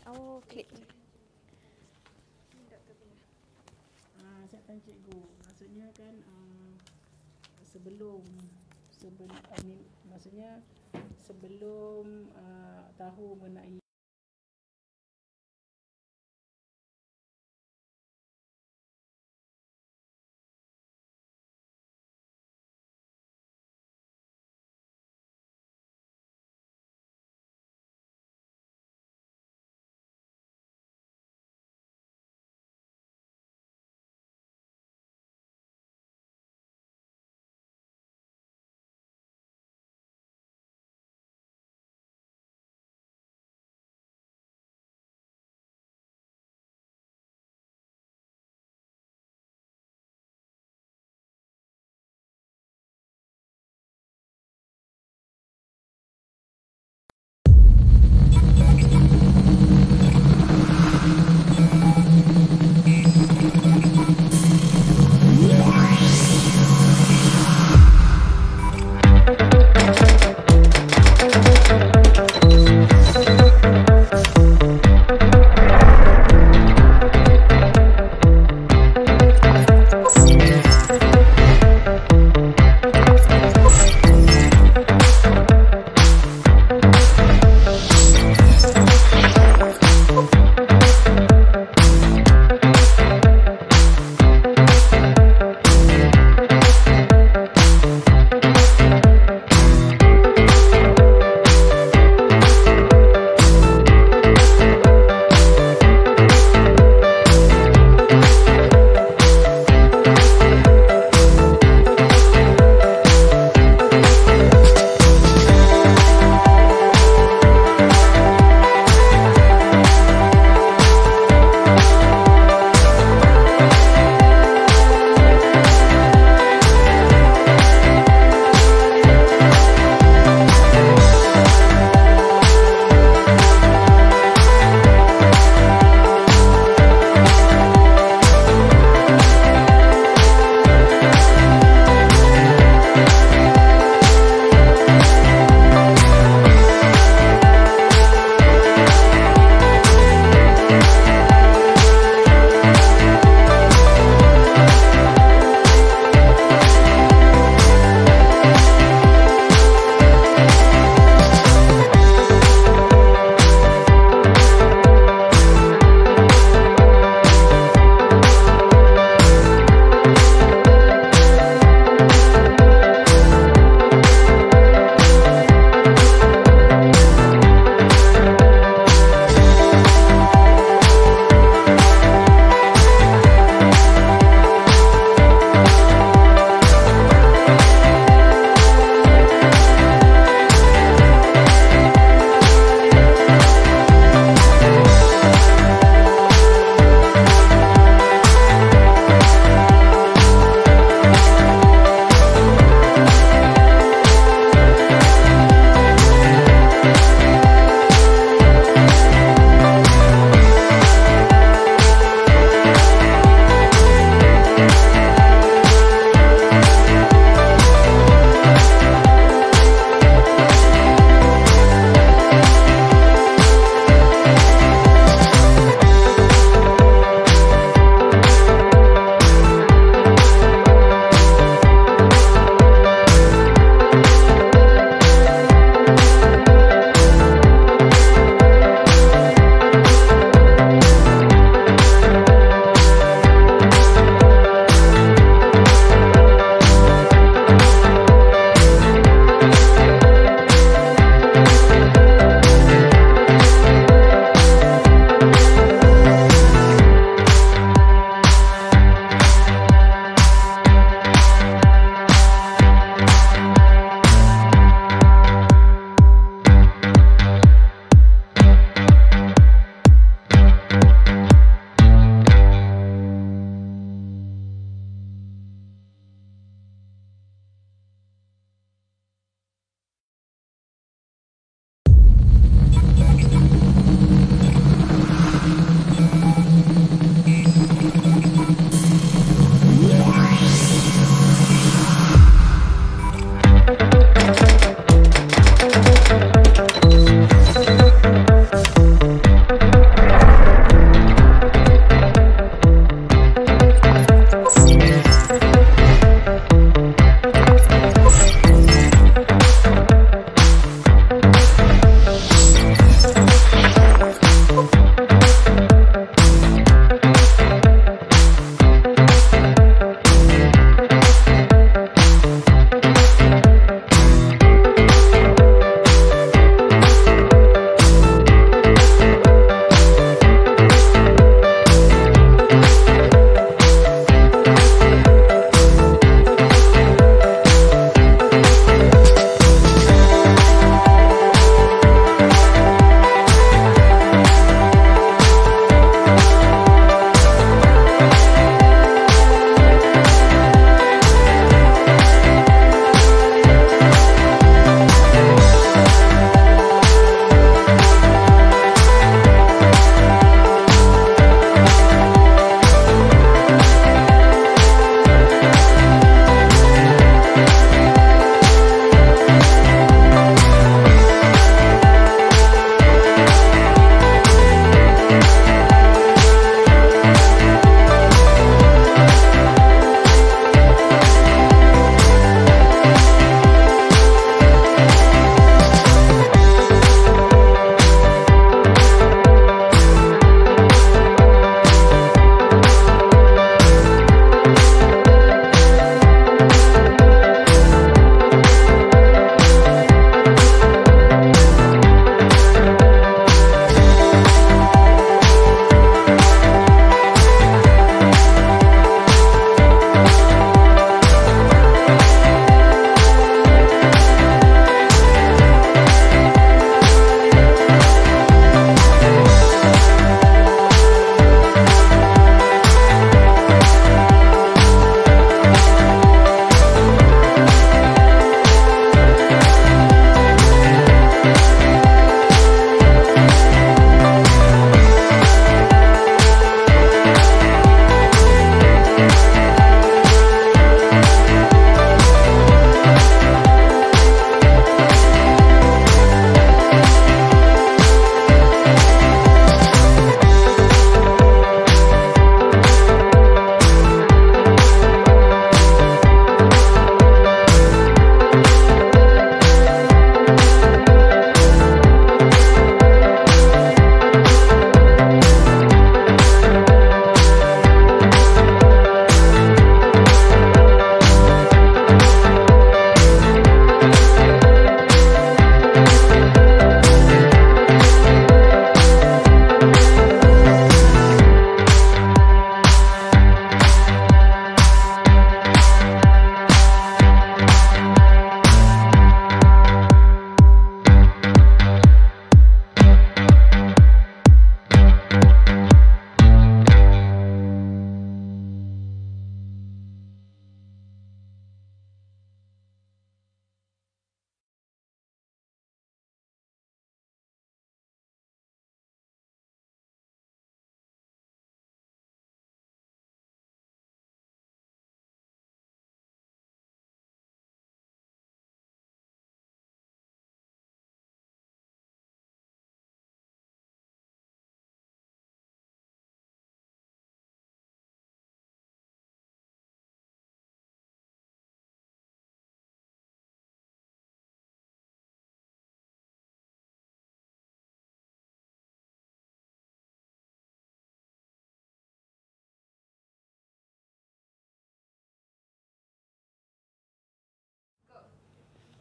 Oh, klik. Okey. Ni doktor punya. Saya tanya cikgu, maksudnya kan sebelum maksudnya sebelum tahu mengenai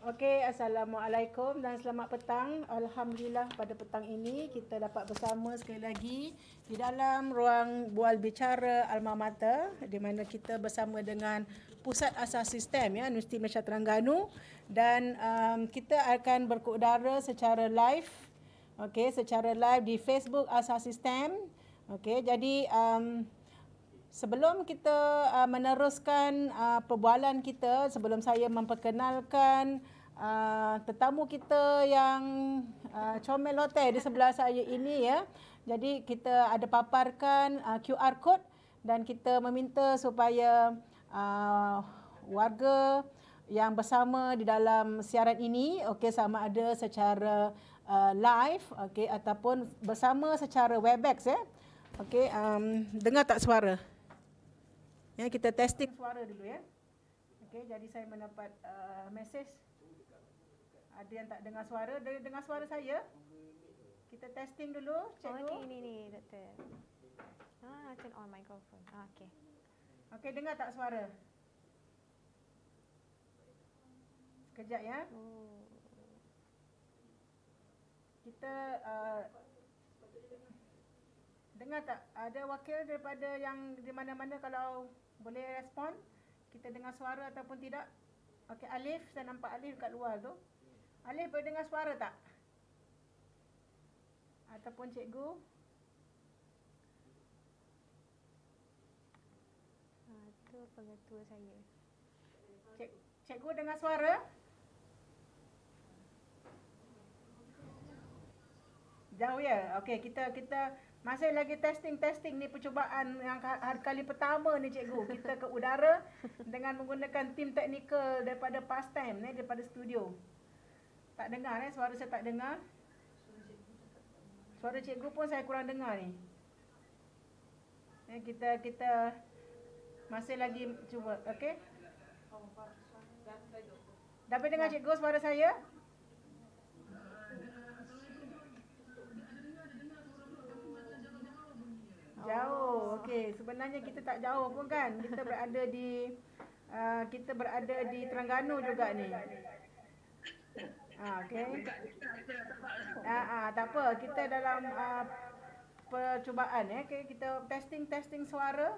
Okey, Assalamualaikum dan selamat petang. Alhamdulillah pada petang ini kita dapat bersama sekali lagi di dalam ruang bual bicara Alma Mater, di mana kita bersama dengan Pusat Asas Sistem ya, Universiti Malaysia Terengganu, dan kita akan berkeudara secara live, okey, secara live di Facebook Asas Sistem. Okey, jadi sebelum kita meneruskan perbualan kita, sebelum saya memperkenalkan tetamu kita yang comel hotel di sebelah saya ini ya. Jadi kita ada paparkan QR code dan kita meminta supaya warga yang bersama di dalam siaran ini, okey, sama ada secara live, okey, ataupun bersama secara Webex ya. Okey, dengar tak suara? Ya, kita testing suara dulu ya. Okey, jadi saya mendapat mesej ada yang tak dengar suara. Dengar suara saya? Kita testing dulu, cikgu. Oh, ini doktor. Turn on microphone. Okey. Okey, dengar tak suara? Sekejap ya. Kita dengar tak? Ada wakil daripada yang di mana-mana kalau boleh respon? Kita dengar suara ataupun tidak? Okey, Alif, saya nampak Alif kat luar tu. Alif boleh dengar suara tak? Ataupun cikgu? Itu pengetua saya. Cikgu dengar suara? Jauh ya? Okey, kita masih lagi testing ni percubaan yang kali pertama ni cikgu. Kita ke udara dengan menggunakan tim teknikal daripada Pastime ni, daripada studio. Tak dengar suara saya tak dengar. Suara cikgu pun saya kurang dengar ni. Kita masih lagi cuba, okey? Dapat dengar cikgu suara saya? Jauh. Okey, sebenarnya kita tak jauh pun kan. Kita berada di Terengganu juga ni. Okey. Tak apa, kita dalam percubaan ya. Okey, kita testing suara.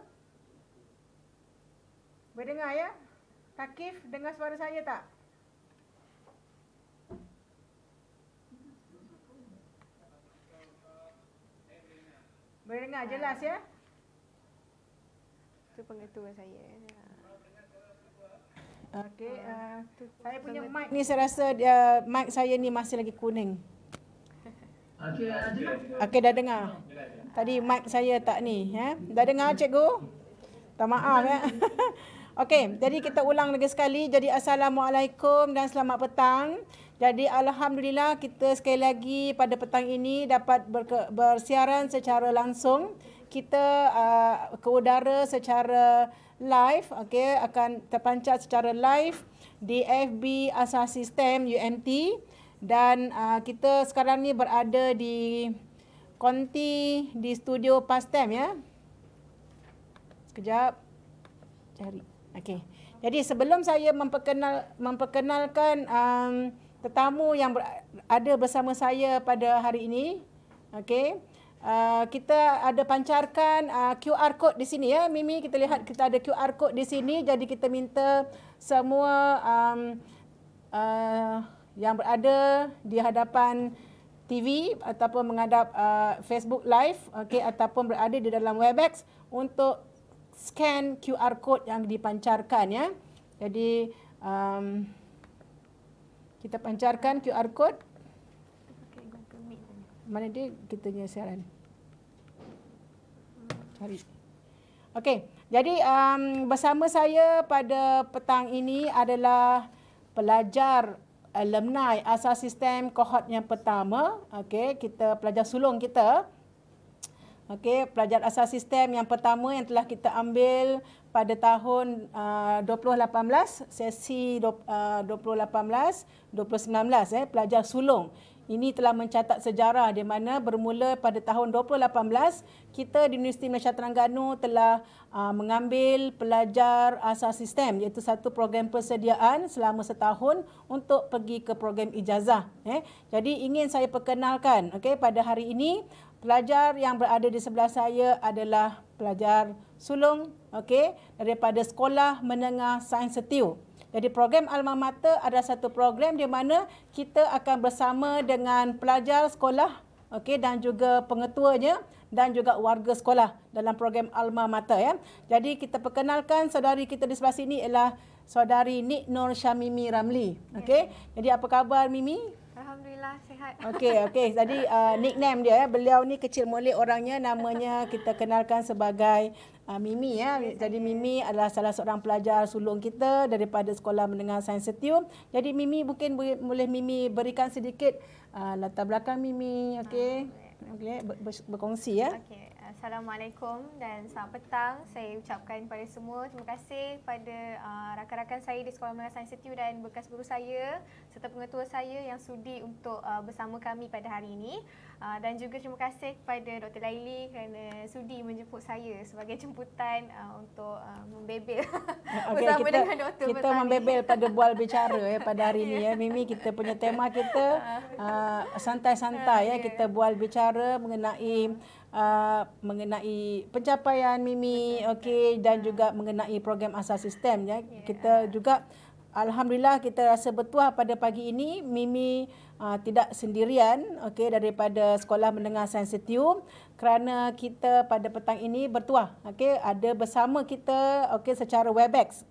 Boleh dengar ya? Takif, dengar suara saya tak? Boleh dengar jelas ya? Itu pengetua saya. Okey, saya punya mic ni saya rasa mic saya ni masih lagi kuning. Okey, dah dengar. Tadi mic saya tak ni ya. Dah dengar cikgu? Tak maaf ya. Okey, jadi kita ulang lagi sekali. Jadi Assalamualaikum dan selamat petang. Jadi Alhamdulillah kita sekali lagi pada petang ini dapat bersiaran secara langsung. Kita ke udara secara live, okey, akan terpancar secara live di FB Asas Sistem UMT, dan kita sekarang ni berada di konti di studio Pastime ya. Sekejap cari. Okey. Jadi sebelum saya memperkenalkan tetamu yang ada bersama saya pada hari ini, okey, kita ada pancarkan QR code di sini ya. Mimi, kita lihat kita ada QR code di sini. Jadi kita minta semua yang berada di hadapan TV ataupun menghadap Facebook Live, okey, ataupun berada di dalam Webex untuk scan QR code yang dipancarkan ya. Jadi kita pancarkan QR code. Mana dia kita punya siaran? Cari. Okey, jadi bersama saya pada petang ini adalah pelajar alumni Asas Sistem kohort yang pertama. Okey, kita pelajar sulung kita. Okey, pelajar Asas Sistem yang pertama yang telah kita ambil pada tahun 2018, sesi 2018-2019 pelajar sulung ini telah mencatat sejarah di mana bermula pada tahun 2018 kita di Universiti Malaysia Terengganu telah mengambil pelajar asas sistem, iaitu satu program persediaan selama setahun untuk pergi ke program ijazah. Jadi ingin saya perkenalkan pada hari ini pelajar yang berada di sebelah saya adalah pelajar sulung daripada Sekolah Menengah Sains Setiu. Jadi program Alma Mater adalah satu program di mana kita akan bersama dengan pelajar sekolah dan juga pengetuanya dan juga warga sekolah dalam program Alma Mater Jadi kita perkenalkan saudari kita di sebelah sini ialah saudari Nik Nur Syamimi Ramli. Jadi apa khabar Mimi? Alhamdulillah sihat. Okey. Jadi nickname dia beliau ni kecil molek orangnya, namanya kita kenalkan sebagai Mimi Jadi Mimi adalah salah seorang pelajar sulung kita daripada Sekolah Menengah Sains Setiu. Jadi Mimi mungkin boleh Mimi berikan sedikit latar belakang Mimi, berkongsi Assalamualaikum dan selamat petang. Saya ucapkan kepada semua terima kasih kepada rakan-rakan saya di Sekolah Menengah Sains Setiu dan bekas guru saya serta pengetua saya yang sudi untuk bersama kami pada hari ini. Dan juga terima kasih kepada Dr. Laili kerana sudi menjemput saya sebagai jemputan untuk membebel bersama dengan Dr. Kita membebel pada bual bicara pada hari ini Mimi, kita punya tema kita santai-santai kita bual bicara mengenai pencapaian Mimi dan juga mengenai program asas sistem Kita juga alhamdulillah kita rasa bertuah pada pagi ini Mimi tidak sendirian daripada Sekolah Menengah Sains Setiu kerana kita pada petang ini bertuah ada bersama kita secara Webex.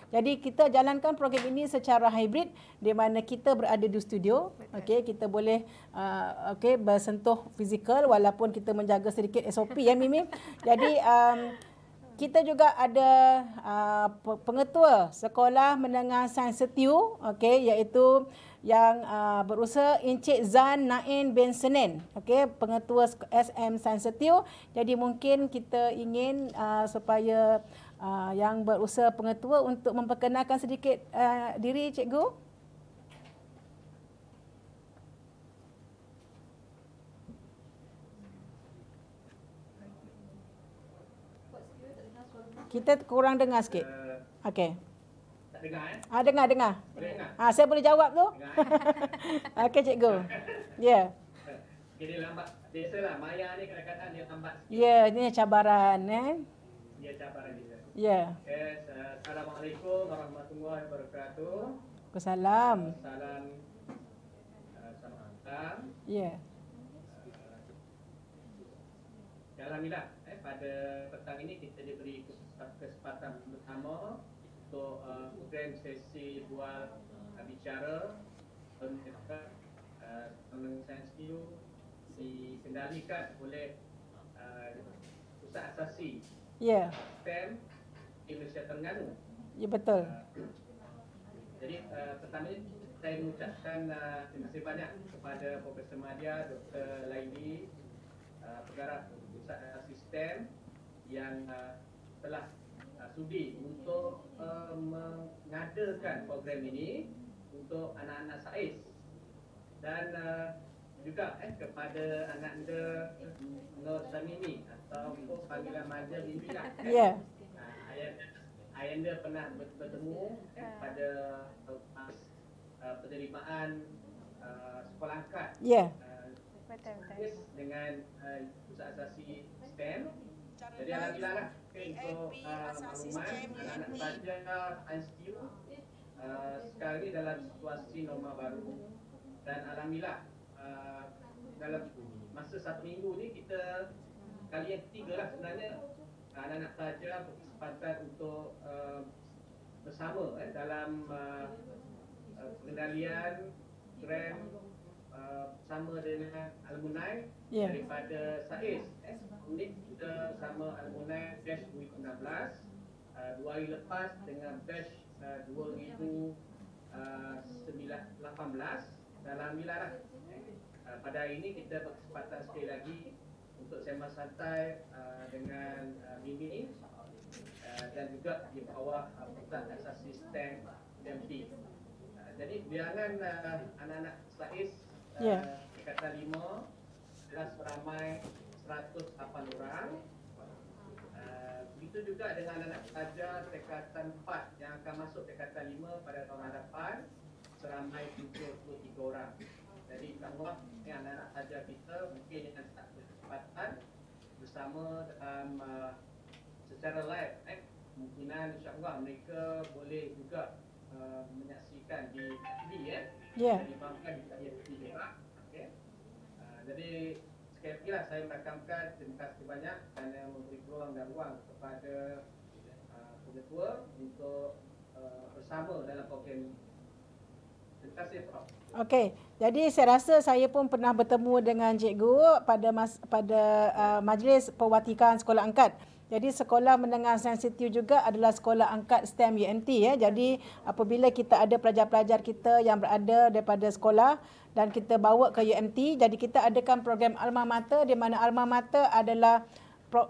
Jadi kita jalankan program ini secara hybrid di mana kita berada di studio. Kita boleh bersentuh fizikal walaupun kita menjaga sedikit SOP Mimi. Jadi kita juga ada pengetua Sekolah Menengah Sains Setiu iaitu yang berusaha Encik Zan Nain bin Senin, pengetua SM Sains Setiu. Jadi mungkin kita ingin supaya yang berusaha pengetua untuk memperkenalkan sedikit diri cikgu. Kita kurang dengar sikit. Tak dengar dengar. Boleh dengar? Saya boleh jawab tu. Cikgu. Ya. Dia lambat. Biasalah Maya ni kadang-kadang dia lambat sikit. Ya, ini cabaran Dia cabaran dia. Ya. Assalamualaikum warahmatullahi wabarakatuh. Waalaikumsalam. Salam hantam. Ya. Alhamdulillah pada petang ini kita diberi kesempatan bersama untuk program sesi bual bicara Menengah Sains Setiu dikendalikan oleh Pusat Asasi STEM di Malaysia Terengganu. Ya, betul. Jadi pertama ini saya mengucapkan terima kasih banyak kepada Profesor Madya, Dr. Laili, Pengarah Pusat Asasi STEM yang telah sudi untuk mengadakan program ini untuk anak-anak SAIS dan juga kepada anak anda Nur Syamimi atau panggilan Madya Mimi lah. Ayanda pernah bertemu pada penerimaan sekolah angkat. Dengan Pusat Asasi STEM. Jadi alhamdulillah lah untuk makluman anak-anak pelajar Sains Setiu sekarang ini dalam situasi normal baru dan alhamdulillah dalam masa 1 minggu ni kita kali yang ketiga lah sebenarnya anak-anak pelajar berkesempatan untuk bersama dalam pengendalian gram sama dengan alumni daripada SAIS. Unik kita sama alumni batch 2016 2 hari lepas dengan batch 2018 dan alhamdulillah lah pada hari ini kita berkesempatan sekali lagi untuk sembang santai dengan Mimi dan juga di bawah Pusat Asasi STEM DMT. Jadi bilangan anak-anak SAIS tingkatan 5 adalah seramai 108 orang. Begitu juga dengan anak pelajar tingkatan 4 yang akan masuk tingkatan 5 pada tahun hadapan seramai 73 orang. Jadi insya-Allah ini anak-anak pelajar kita mungkin yang tak berkesempatan bersama dalam secara live, kemungkinan insya-Allah mereka boleh juga menyaksikan di TV dibangkan di TV juga. Okey. Jadi sekali lagi lah saya merakamkan terima kasih banyak kerana memberi peluang dan ruang kepada pengetua untuk bersama dalam program ini. Terima kasih Prof. Okey, jadi saya rasa saya pun pernah bertemu dengan cikgu pada majlis pewatikan sekolah angkat. Jadi sekolah menengah sensitif juga adalah sekolah angkat STEM UMT ya. Jadi apabila kita ada pelajar-pelajar kita yang berada daripada sekolah dan kita bawa ke UMT, jadi kita adakan program Alma Mater, di mana Alma Mater adalah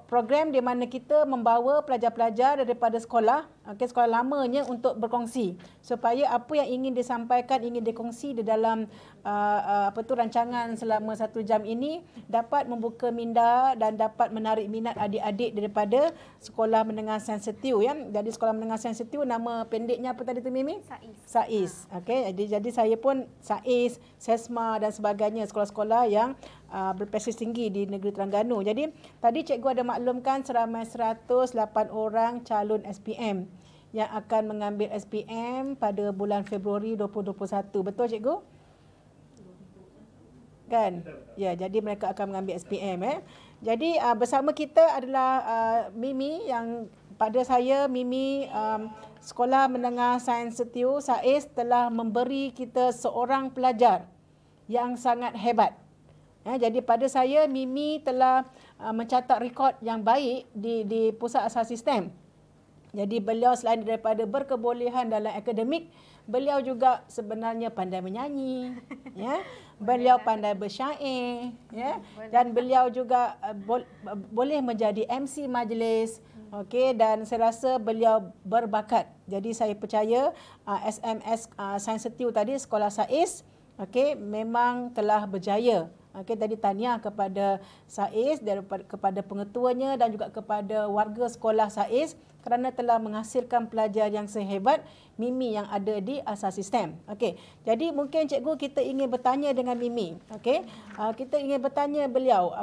program di mana kita membawa pelajar-pelajar daripada sekolah, sekolah lamanya untuk berkongsi supaya apa yang ingin disampaikan, ingin dikongsi di dalam rancangan selama 1 jam ini dapat membuka minda dan dapat menarik minat adik-adik daripada sekolah menengah sensitif ya. Jadi sekolah menengah sensitif nama pendeknya apa tadi tu Mimi? SAIS. Okey, jadi saya pun SAIS, SESMA dan sebagainya, sekolah-sekolah yang berprestasi tinggi di negeri Terengganu. Jadi tadi cikgu ada maklumkan seramai 108 orang calon SPM yang akan mengambil SPM pada bulan Februari 2021. Betul cikgu? Kan? Ya, jadi mereka akan mengambil SPM. Jadi bersama kita adalah Mimi yang pada saya Mimi Sekolah Menengah Sains Setiu SAIS telah memberi kita seorang pelajar yang sangat hebat. Jadi pada saya Mimi telah mencatat rekod yang baik di Pusat Asas Sistem. Jadi beliau selain daripada berkebolehan dalam akademik, beliau juga sebenarnya pandai menyanyi, ya. Beliau pandai bersyair, ya. Dan beliau juga boleh menjadi MC majlis. Okey, dan saya rasa beliau berbakat. Jadi saya percaya SMS Sains Setiu tadi sekolah SAIS memang telah berjaya. Tadi tahniah kepada SAIS, kepada pengetuanya dan juga kepada warga sekolah SAIS kerana telah menghasilkan pelajar yang sehebat Mimi yang ada di Asas Sistem. Jadi mungkin cikgu kita ingin bertanya dengan Mimi. Kita ingin bertanya beliau,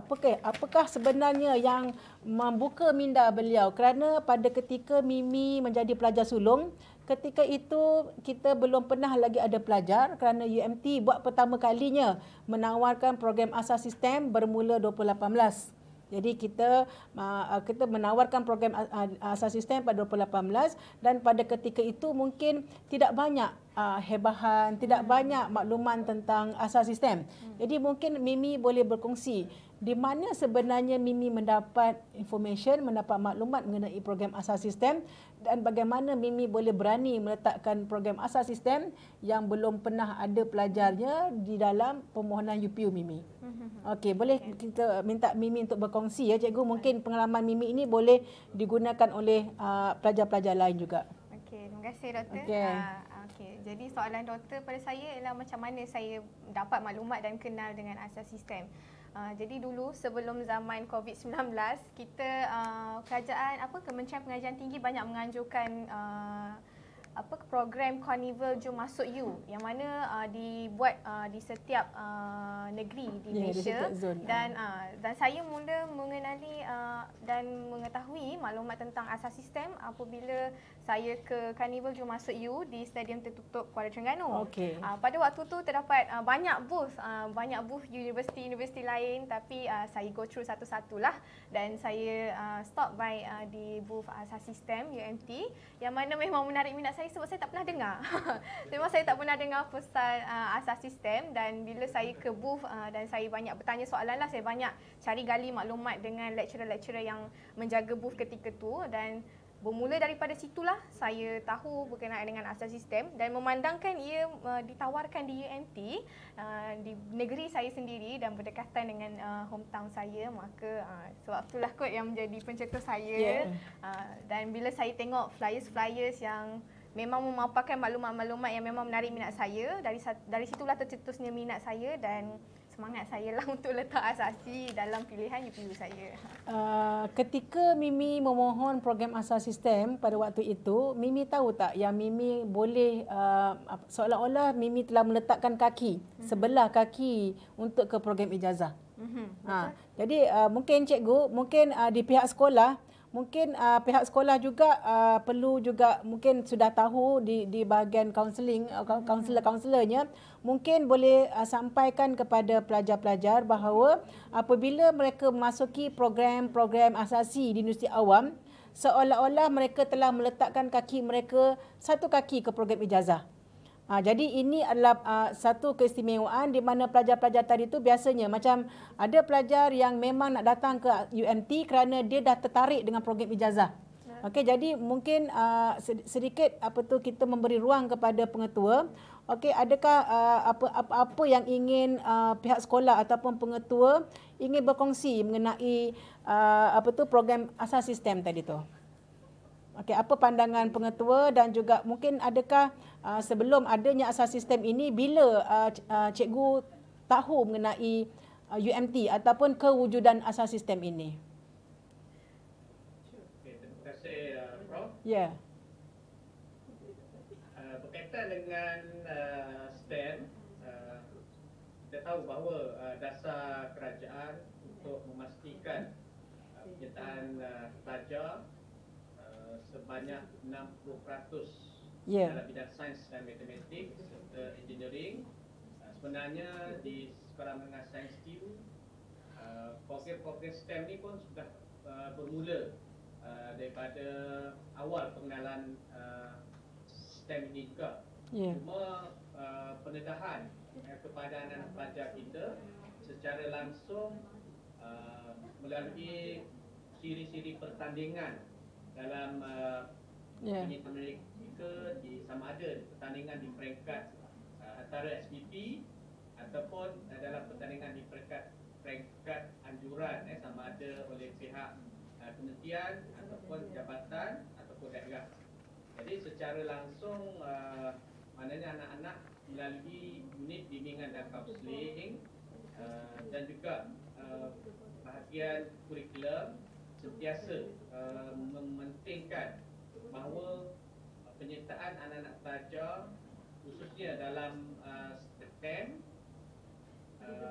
apakah sebenarnya yang membuka minda beliau kerana pada ketika Mimi menjadi pelajar sulung, ketika itu kita belum pernah lagi ada pelajar kerana UMT buat pertama kalinya menawarkan program Asas Sistem bermula 2018. Jadi kita menawarkan program Asas Sistem pada 2018 dan pada ketika itu mungkin tidak banyak hebahan, tidak banyak makluman tentang Asas Sistem. Jadi mungkin Mimi boleh berkongsi di mana sebenarnya Mimi mendapat information, mendapat maklumat mengenai program Asas Sistem dan bagaimana Mimi boleh berani meletakkan program Asas Sistem yang belum pernah ada pelajarnya di dalam permohonan UPU Mimi. Okey, boleh kita minta Mimi untuk berkongsi ya cikgu, mungkin pengalaman Mimi ini boleh digunakan oleh pelajar-pelajar lain juga. Okey, terima kasih Doktor. Okey, jadi soalan Doktor pada saya ialah macam mana saya dapat maklumat dan kenal dengan Asas Sistem. Jadi dulu sebelum zaman COVID-19 kita kerajaan Kementerian Pengajian Tinggi banyak menganjurkan program Carnival Jom Masuk You yang mana dibuat di setiap negeri di Malaysia dan saya mula mengenali dan mengetahui maklumat tentang Asas Sistem apabila saya ke Carnival Jom Masuk You di Stadium Tertutup Kuala Terengganu. Pada waktu tu terdapat banyak booth universiti-universiti lain, tapi saya go through satu-satulah dan saya stop by di booth Asas Sistem UMT yang mana memang menarik minat saya sebab saya tak pernah dengar. Memang saya tak pernah dengar pasal Asas Sistem dan bila saya ke booth dan saya banyak bertanya soalan lah, saya banyak cari gali maklumat dengan lecturer-lecturer yang menjaga booth ketika tu dan bermula daripada situlah saya tahu berkenaan dengan Asas Sistem dan memandangkan ia ditawarkan di UMT di negeri saya sendiri dan berdekatan dengan hometown saya, maka sebab itulah kot yang menjadi pencetus saya. Dan bila saya tengok flyers-flyers yang memang memaparkan maklumat-maklumat yang memang menarik minat saya. Dari situlah tercetusnya minat saya dan semangat saya lah untuk letak asasi dalam pilihan UPU saya. Ketika Mimi memohon program asas sistem pada waktu itu, Mimi tahu tak yang Mimi boleh seolah-olah Mimi telah meletakkan kaki, sebelah kaki untuk ke program ijazah. Jadi mungkin cikgu, mungkin di pihak sekolah, mungkin pihak sekolah juga perlu juga mungkin sudah tahu di bahagian kaunseling, kaunselornya mungkin boleh sampaikan kepada pelajar-pelajar bahawa apabila mereka memasuki program-program asasi di Universiti Awam, seolah-olah mereka telah meletakkan kaki mereka satu kaki ke program ijazah. Jadi ini adalah satu keistimewaan di mana pelajar-pelajar tadi tu biasanya macam ada pelajar yang memang nak datang ke UMT kerana dia dah tertarik dengan program ijazah. Okey, jadi mungkin sedikit kita memberi ruang kepada pengetua. Okey, adakah apa yang ingin pihak sekolah ataupun pengetua ingin berkongsi mengenai program asas sistem tadi tu? Okey, apa pandangan pengetua dan juga mungkin adakah sebelum adanya asas sistem ini bila cikgu tahu mengenai UMT ataupun kewujudan asas sistem ini? Okay, terima kasih Prof. Ya. Berkaitan dengan STEM, kita tahu bahawa dasar kerajaan untuk memastikan penyertaan pelajar sebanyak 60% dalam bidang sains dan matematik serta engineering. Sebenarnya di Sekolah Menengah Sains TU, program-program STEM ni pun sudah bermula daripada awal pengenalan STEM ini juga. Cuma pendedahan kepada anak-anak pelajar kita secara langsung melalui siri-siri pertandingan dalam penyertaan mereka sama ada pertandingan di peringkat antara SPP ataupun dalam pertandingan di peringkat anjuran sama ada oleh pihak kementerian ataupun jabatan ataupun daerah. Jadi secara langsung maknanya anak-anak melalui unit bimbingan dan kaunseling dan juga bahagian kurikulum sentiasa mementingkan bahawa penyertaan anak-anak pelajar khususnya dalam STEM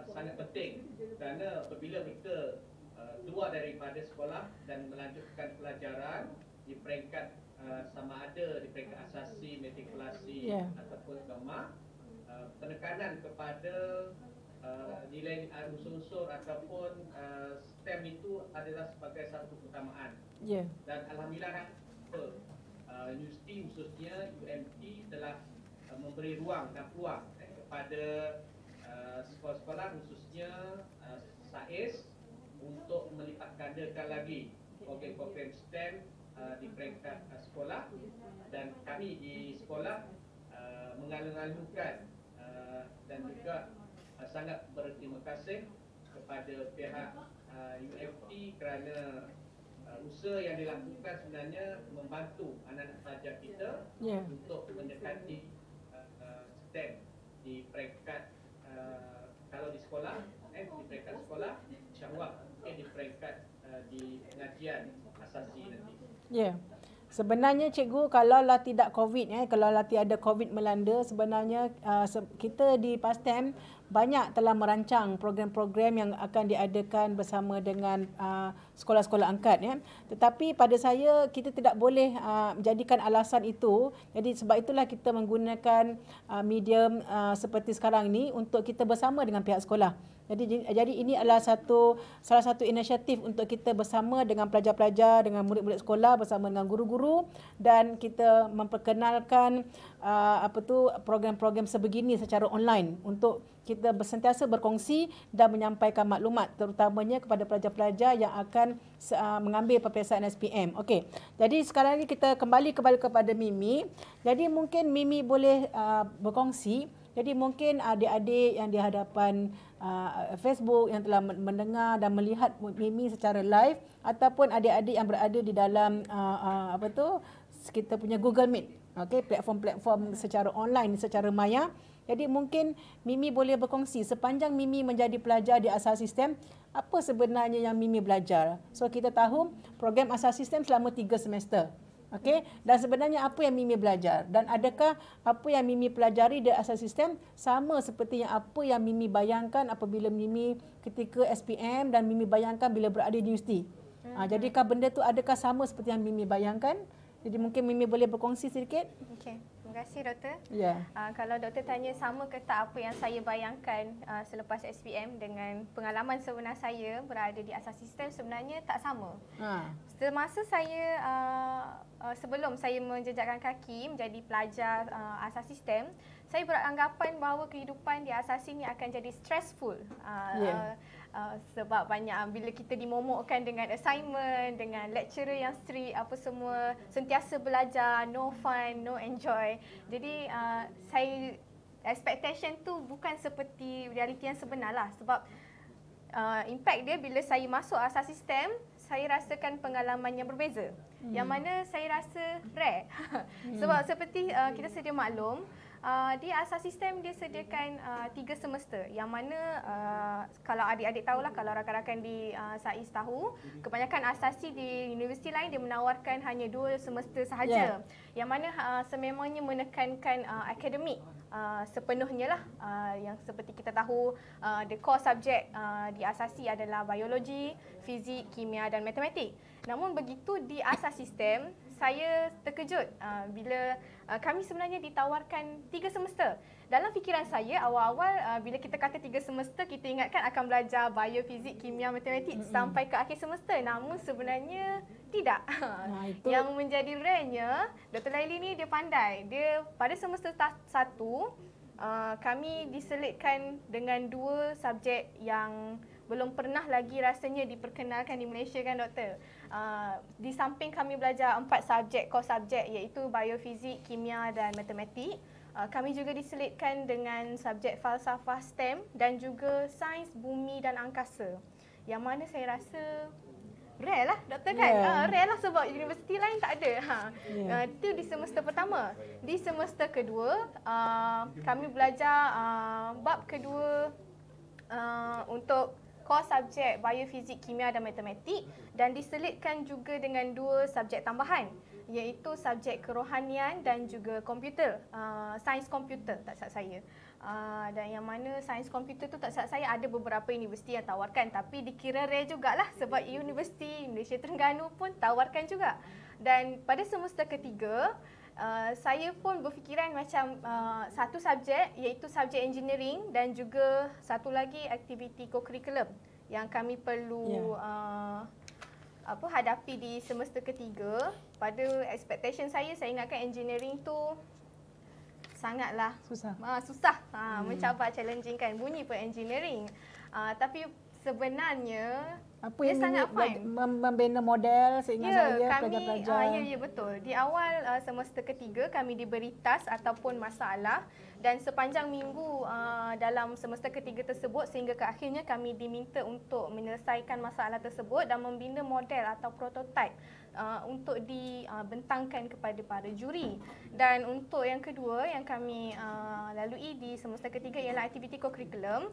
sangat penting kerana apabila mereka keluar daripada sekolah dan melanjutkan pelajaran di peringkat sama ada di peringkat asasi, matrikulasi ataupun gemar, penekanan kepada nilai unsur-unsur ataupun STEM itu adalah sebagai satu keutamaan. Dan alhamdulillah universiti khususnya UMT telah memberi ruang dan peluang kepada sekolah-sekolah khususnya SAIS untuk melipat gandakan lagi program-program STEM di peringkat sekolah, dan kami di sekolah mengalu-alukan dan juga sangat berterima kasih kepada pihak UMT kerana usaha yang dilakukan sebenarnya membantu anak-anak pelajar kita untuk mendekati STEM di peringkat kalau di sekolah, di peringkat sekolah, insya-Allah di peringkat di pengajian asasi nanti. Sebenarnya cikgu, kalaulah tidak COVID, kalaulah tiada COVID melanda, sebenarnya kita di PASTEM banyak telah merancang program-program yang akan diadakan bersama dengan sekolah-sekolah angkat. Tetapi pada saya, kita tidak boleh menjadikan alasan itu. Jadi sebab itulah kita menggunakan medium seperti sekarang ni untuk kita bersama dengan pihak sekolah. Jadi ini adalah salah satu inisiatif untuk kita bersama dengan pelajar-pelajar, dengan murid-murid sekolah, bersama dengan guru-guru, dan kita memperkenalkan program-program sebegini secara online untuk kita sentiasa berkongsi dan menyampaikan maklumat terutamanya kepada pelajar-pelajar yang akan mengambil peperiksaan SPM. Okey. Jadi sekarang ni kita kembali kepada Mimi. Jadi mungkin Mimi boleh berkongsi. Jadi mungkin adik-adik yang di hadapan Facebook yang telah mendengar dan melihat Mimi secara live, ataupun adik-adik yang berada di dalam kita punya Google Meet. okey, platform-platform secara online, secara maya. Jadi mungkin Mimi boleh berkongsi sepanjang Mimi menjadi pelajar di asas sistem, apa sebenarnya yang Mimi belajar. So kita tahu program asas sistem selama 3 semester. Okey, dan sebenarnya apa yang Mimi belajar dan adakah apa yang Mimi pelajari di asas sistem sama seperti yang apa yang Mimi bayangkan apabila Mimi ketika SPM dan Mimi bayangkan bila berada di universiti. Jadikah benda tu adakah sama seperti yang Mimi bayangkan? Jadi mungkin Mimi boleh berkongsi sedikit? Okey, terima kasih doktor. Ya. Kalau doktor tanya sama ke tak apa yang saya bayangkan selepas SPM dengan pengalaman sebenar saya berada di asas sistem, sebenarnya tak sama. Semasa saya sebelum saya menjejakkan kaki menjadi pelajar asas sistem, saya beranggapan bahawa kehidupan di asas ini akan jadi stressful. Sebab banyak bila kita dimomokkan dengan assignment, dengan lecturer yang strict, apa semua, sentiasa belajar, no fun, no enjoy. Jadi saya expectation tu bukan seperti realiti yang sebenar lah. Sebab impact dia bila saya masuk asas sistem, saya rasakan pengalaman yang berbeza. Yang mana saya rasa rare. Sebab seperti kita sedia maklum, di asas sistem dia sediakan 3 semester, yang mana kalau adik-adik tahulah, kalau rakan-rakan di SAIS tahu, kebanyakan asasi di universiti lain dia menawarkan hanya 2 semester sahaja. Yang mana sememangnya menekankan akademik sepenuhnya lah. Yang seperti kita tahu, the core subject di asasi adalah biologi, fizik, kimia dan matematik. Namun begitu di asas sistem, saya terkejut bila kami sebenarnya ditawarkan 3 semester. Dalam fikiran saya awal-awal bila kita kata 3 semester, kita ingatkan akan belajar bio, fizik, kimia, matematik sampai ke akhir semester. Namun sebenarnya tidak. Yang menjadi rare-nya, Dr. Laili ni dia pandai. Dia pada semester 1 kami diselitkan dengan 2 subjek yang belum pernah lagi rasanya diperkenalkan di Malaysia kan doktor. Di samping kami belajar 4 subjek, core subjek iaitu biofizik, kimia dan matematik, kami juga diselitkan dengan subjek falsafah STEM dan juga sains bumi dan angkasa. Yang mana saya rasa rare lah doktor kan? Rare lah sebab universiti lain tak ada. Itu di semester pertama. Di semester kedua, kami belajar bab kedua untuk core subjek biofizik, kimia dan matematik, dan diselitkan juga dengan 2 subjek tambahan iaitu subjek kerohanian dan juga komputer, sains komputer tak silap saya. Dan yang mana sains komputer tu tak silap saya ada beberapa universiti yang tawarkan, tapi dikira rare jugalah sebab Universiti Malaysia Terengganu pun tawarkan juga. Dan pada semester ketiga, saya pun berfikiran macam satu subjek iaitu subjek engineering dan juga satu lagi aktiviti co-curriculum yang kami perlu hadapi di semester ketiga. Pada expectation saya ingatkan engineering tu sangatlah susah. Mencabar, challenging kan, bunyi pun engineering. Tapi sebenarnya apa yang sangat membina model seingat saya pelajar-pelajar. Ya betul. Di awal semester ketiga kami diberi task ataupun masalah, dan sepanjang minggu dalam semester ketiga tersebut sehingga ke akhirnya kami diminta untuk menyelesaikan masalah tersebut dan membina model atau prototype untuk dibentangkan kepada para juri. Dan untuk yang kedua yang kami lalui di semester ketiga ialah aktiviti co-curriculum.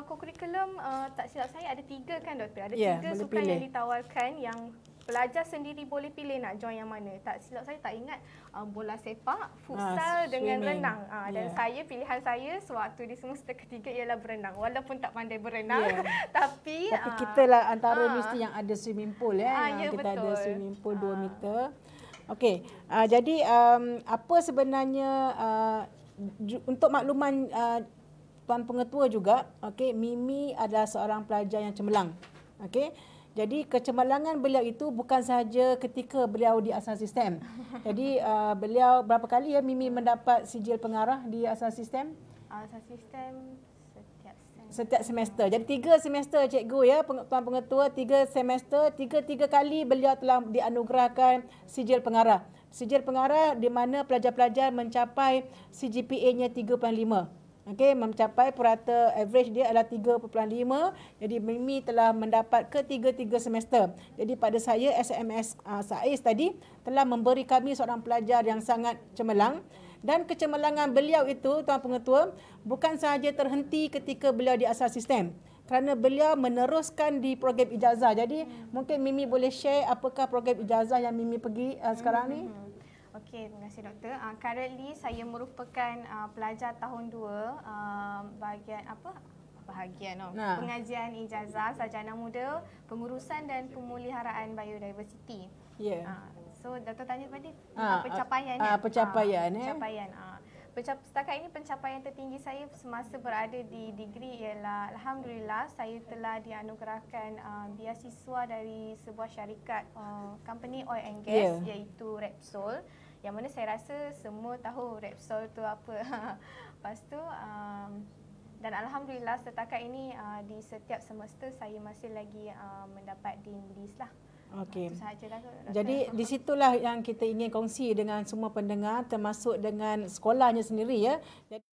Co-curriculum tak silap saya ada 3 kan doktor? Ada 3 sukan yang ditawarkan yang pelajar sendiri boleh pilih nak join yang mana. Tak silap saya tak ingat bola sepak, futsal dengan renang. Dan pilihan saya sewaktu di semester ketiga ialah berenang. Walaupun tak pandai berenang tapi kita lah antara universiti yang ada swimming pool yang kita betul. Ada swimming pool 2 meter. Okey, jadi apa sebenarnya untuk makluman Tuan Pengetua juga, okey, Mimi adalah seorang pelajar yang cemerlang. Okey. Jadi kecemerlangan beliau itu bukan sahaja ketika beliau di asas sistem. Jadi beliau berapa kali Mimi mendapat sijil pengarah di asas sistem? Asas sistem setiap semester. Jadi 3 semester cikgu Tuan Pengetua, 3 semester, 3 kali beliau telah dianugerahkan sijil pengarah. Sijil pengarah di mana pelajar-pelajar mencapai CGPA-nya 3.5. Okey, mencapai purata average dia adalah 3.5. Jadi Mimi telah mendapat ketiga-tiga semester. Jadi pada saya SMS Saiz tadi telah memberi kami seorang pelajar yang sangat cemerlang, dan kecemerlangan beliau itu, Tuan Pengetua, bukan sahaja terhenti ketika beliau di asas sistem, kerana beliau meneruskan di program ijazah. Jadi mungkin Mimi boleh share apakah program ijazah yang Mimi pergi sekarang ni? Okey, terima kasih doktor. Currently saya merupakan pelajar tahun 2 bahagian pengajian ijazah sarjana muda, pengurusan dan pemuliharaan biodiversiti. Ya. So doktor tanya tadi pencapaian. Pencapaian. Setakat ini pencapaian tertinggi saya semasa berada di degree ialah alhamdulillah saya telah dianugerahkan beasiswa dari sebuah syarikat company oil and gas iaitu Repsol, yang mana saya rasa semua tahu Repsol tu apa. Lepas tu dan alhamdulillah setakat ini di setiap semester saya masih lagi mendapat Dean Bliss lah. Okey. Itu sahajalah. Jadi di situlah yang kita ingin kongsi dengan semua pendengar, termasuk dengan sekolahnya sendiri ya. Jadi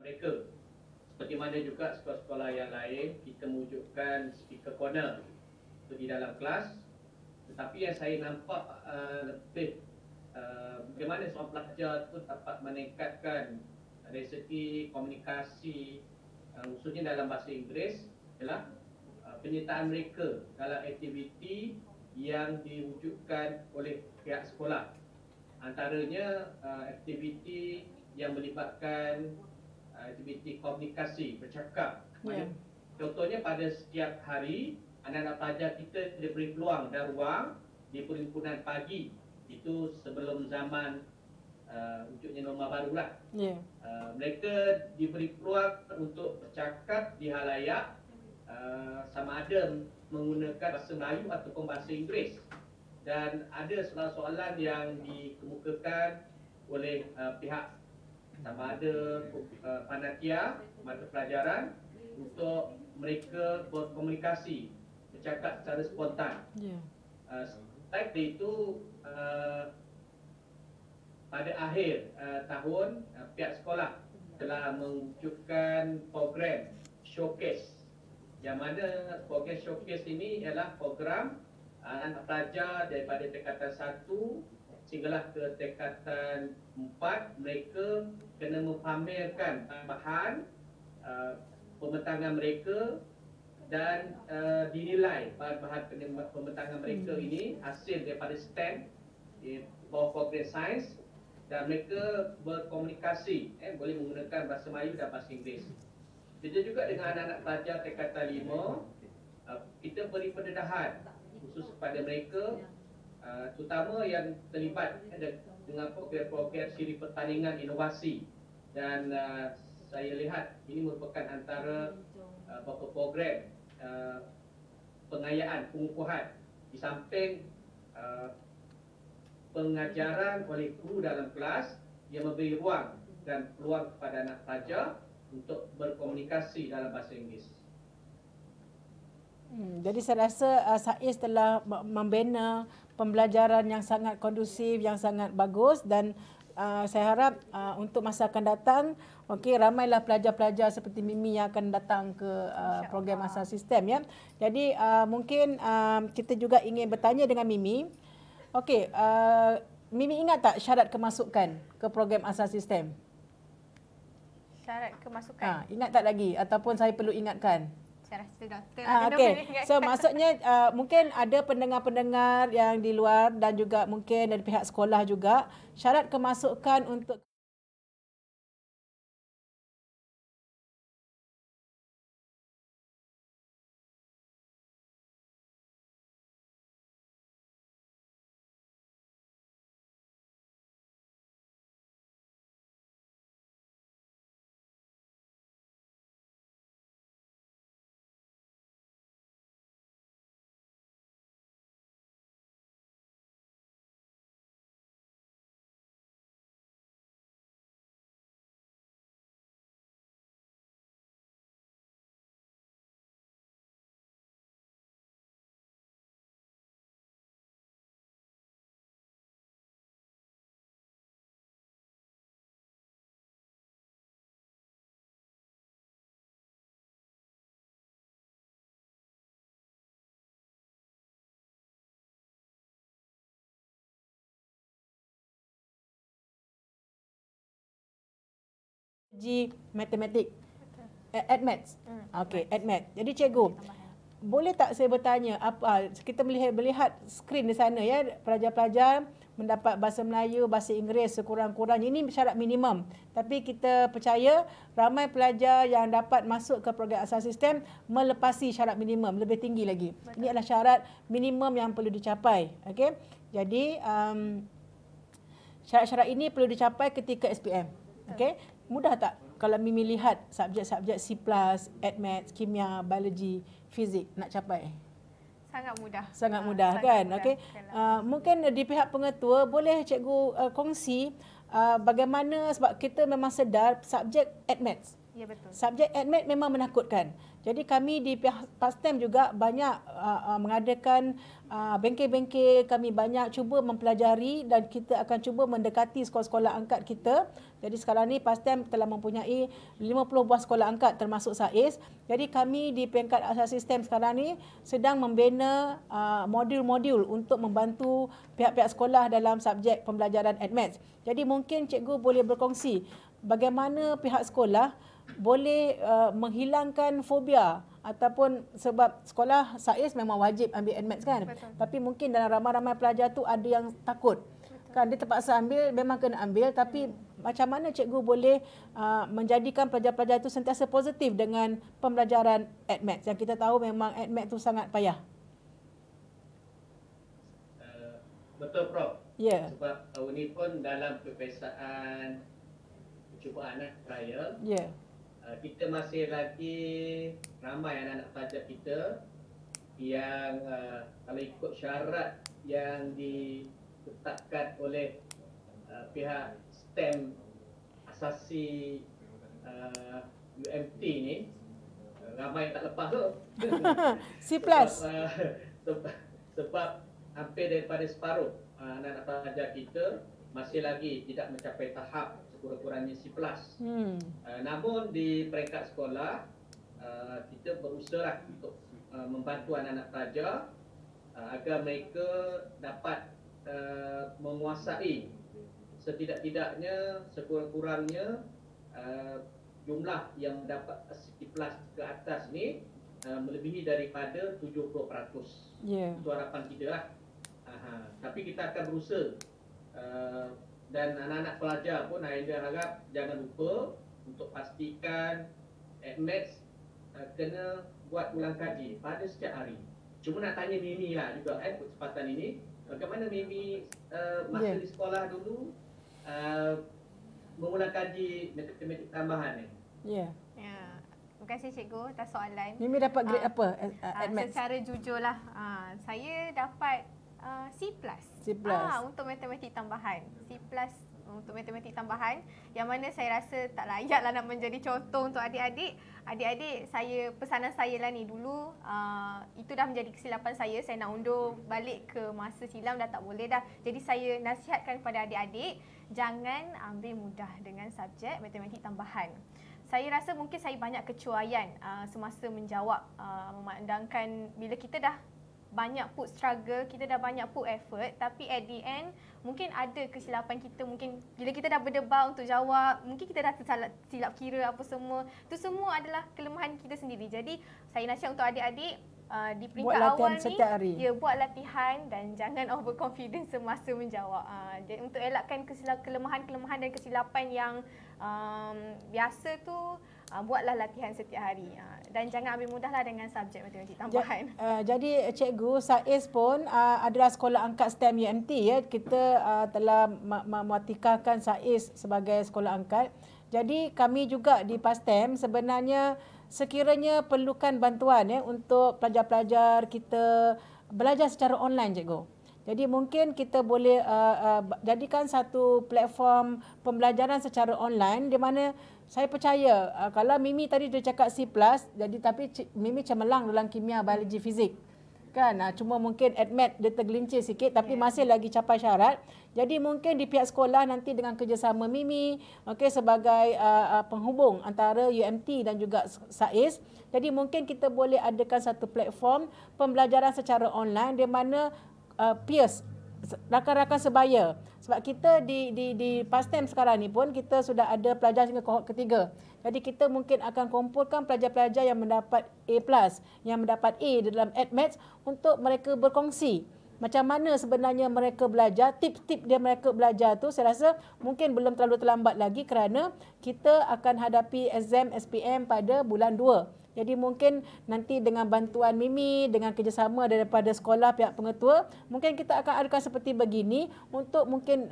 mereka. Seperti mana juga sekolah-sekolah yang lain, kita mewujudkan speaker corner di dalam kelas. Tetapi yang saya nampak lebih bagaimana seorang pelajar itu dapat meningkatkan dari segi komunikasi, khususnya dalam bahasa Inggeris, ialah penyertaan mereka dalam aktiviti yang diwujudkan oleh pihak sekolah. Antaranya aktiviti yang melibatkan aktiviti komunikasi, bercakap. Contohnya pada setiap hari, anak-anak pelajar kita diberi peluang dan ruang di perhimpunan pagi. Itu sebelum zaman wujudnya norma baru lah. Mereka diberi peluang untuk bercakap di halayak, sama ada menggunakan bahasa Melayu ataupun bahasa Inggeris. Dan ada soalan-soalan yang dikemukakan oleh pihak sama ada panitia mata pelajaran untuk mereka berkomunikasi, bercakap secara spontan. Selain itu, pada akhir tahun, pihak sekolah telah mewujudkan program showcase, yang mana program showcase ini ialah program anak pelajar daripada tingkatan 1 sehinggalah ke tingkatan 4, mereka kena mempamerkan bahan pembentangan mereka dan dinilai bahan-bahan pembentangan mereka ini hasil daripada STEM di bawah program sains, dan mereka berkomunikasi boleh menggunakan bahasa Melayu dan bahasa Inggeris. Begitu juga dengan anak-anak pelajar tingkatan 5, kita beri pendedahan khusus kepada mereka, terutama yang terlibat dengan program-program siri pertandingan inovasi. Dan saya lihat ini merupakan antara beberapa program pengayaan, pengukuhan di samping pengajaran oleh guru dalam kelas yang memberi ruang dan peluang kepada anak pelajar untuk berkomunikasi dalam bahasa Inggeris. Jadi saya rasa SAIS telah membina pembelajaran yang sangat kondusif, yang sangat bagus, dan saya harap untuk masa akan datang, ramailah pelajar-pelajar seperti Mimi yang akan datang ke program asas sistem, ya. Jadi mungkin kita juga ingin bertanya dengan Mimi. Mimi ingat tak syarat kemasukan ke program asas sistem? Syarat kemasukan? Ingat tak lagi ataupun saya perlu ingatkan? Saya rasa doktor So maksudnya mungkin ada pendengar-pendengar yang di luar dan juga mungkin dari pihak sekolah juga, syarat kemasukan untuk matematik, ADMATS. ADMATS. Jadi cikgu, boleh tak saya bertanya, kita melihat skrin di sana, ya, pelajar-pelajar mendapat bahasa Melayu, bahasa Inggeris sekurang-kurangnya. Ini syarat minimum. Tapi kita percaya ramai pelajar yang dapat masuk ke program asas sistem melepasi syarat minimum, lebih tinggi lagi. Ini adalah syarat minimum yang perlu dicapai. Jadi syarat-syarat ini perlu dicapai ketika SPM. Mudah tak kalau Mimi lihat subjek-subjek C+, ADMATS, kimia, biologi, fizik nak capai? Sangat mudah. Sangat mudah, kan? Mungkin di pihak pengetua boleh cikgu kongsi bagaimana, sebab kita memang sedar subjek ADMATS. Ya, betul. Subjek ADMATS memang menakutkan. Jadi kami di PASTEM juga banyak mengadakan bengkel-bengkel, kami banyak cuba mempelajari dan kita akan cuba mendekati sekolah-sekolah angkat kita. Jadi sekarang ni PASTEM telah mempunyai 50 buah sekolah angkat termasuk SAIS. Jadi kami di peringkat asasi STEM sekarang ni sedang membina modul-modul untuk membantu pihak-pihak sekolah dalam subjek pembelajaran ADMATS. Jadi mungkin cikgu boleh berkongsi bagaimana pihak sekolah boleh menghilangkan fobia ataupun sebab sekolah SAIS memang wajib ambil ADMATS kan. Betul. Tapi mungkin dalam ramai-ramai pelajar tu ada yang takut. Betul. Kan dia terpaksa ambil, memang kena ambil tapi macam mana cikgu boleh menjadikan pelajar-pelajar itu sentiasa positif dengan pembelajaran ADMATS yang kita tahu memang ADMATS tu sangat payah. Betul Prof. Ya. Sebab tahun ini pun dalam peperiksaan percubaan trial, kita masih lagi ramai anak-anak pelajar kita yang kalau ikut syarat yang ditetapkan oleh pihak STEM asasi UMT ni, ramai tak lepas tu. C+. Sebab hampir daripada separuh anak-anak pelajar kita masih lagi tidak mencapai tahap sekurang-kurangnya C+. Namun di peringkat sekolah kita berusaha untuk membantu anak-anak pelajar agar mereka dapat menguasai setidak-tidaknya sekurang-kurangnya jumlah yang dapat C+ ke atas ni melebihi daripada 70%. Itu harapan kita lah. Tapi kita akan berusaha dan anak-anak pelajar pun Aida harap jangan lupa untuk pastikan ADMATS kena buat ulang kaji pada setiap hari. Cuma nak tanya Mimi lah juga kesempatan ini, bagaimana Mimi masa di sekolah dulu mengulang kaji matematik tambahan ni? Ya. Terima kasih cikgu atas soalan. Mimi dapat grade apa ADMATS? Secara jujurlah saya dapat C+. Untuk matematik tambahan. C+ untuk matematik tambahan yang mana saya rasa tak layaklah nak menjadi contoh untuk adik-adik. Adik-adik, pesanan saya lah ni dulu itu dah menjadi kesilapan saya nak undur balik ke masa silam dah tak boleh dah. Jadi saya nasihatkan kepada adik-adik jangan ambil mudah dengan subjek matematik tambahan. Saya rasa mungkin saya banyak kecuaian semasa menjawab memandangkan bila kita dah banyak put struggle, kita dah banyak put effort, tapi at the end mungkin ada kesilapan kita, mungkin bila kita dah berdebar untuk jawab, mungkin kita dah silap kira apa semua. Itu semua adalah kelemahan kita sendiri. Jadi saya nasihat untuk adik-adik di peringkat awal ni, buat latihan dan jangan overconfident semasa menjawab. Jadi untuk elakkan kelemahan-kelemahan dan kesilapan yang biasa tu, buatlah latihan setiap hari dan jangan ambil mudahlah dengan subjek matematik tambahan. Jadi cikgu, SAIS pun adalah sekolah angkat STEM UMT ya. Kita telah mematikankan SAIS sebagai sekolah angkat. Jadi kami juga di PASTEM sebenarnya sekiranya perlukan bantuan ya untuk pelajar-pelajar kita belajar secara online cikgu. Jadi mungkin kita boleh jadikan satu platform pembelajaran secara online di mana saya percaya kalau Mimi tadi dia cakap C+, jadi tapi Mimi cemerlang dalam kimia, biologi, fizik. Kan? Cuma mungkin ADMATS dia tergelincir sikit tapi masih lagi capai syarat. Jadi mungkin di pihak sekolah nanti dengan kerjasama Mimi sebagai penghubung antara UMT dan juga SAIS. Jadi mungkin kita boleh adakan satu platform pembelajaran secara online di mana peers, rakan-rakan sebaya. Sebab kita di PASTEM sekarang ni pun kita sudah ada pelajar hingga kohort ketiga. Jadi kita mungkin akan kumpulkan pelajar-pelajar yang mendapat A+, yang mendapat A dalam ADMATS untuk mereka berkongsi macam mana sebenarnya mereka belajar, tip-tip dia mereka belajar tu saya rasa mungkin belum terlalu terlambat lagi kerana kita akan hadapi exam SPM pada bulan 2. Jadi mungkin nanti dengan bantuan Mimi, dengan kerjasama daripada sekolah pihak pengetua, mungkin kita akan adakan seperti begini untuk mungkin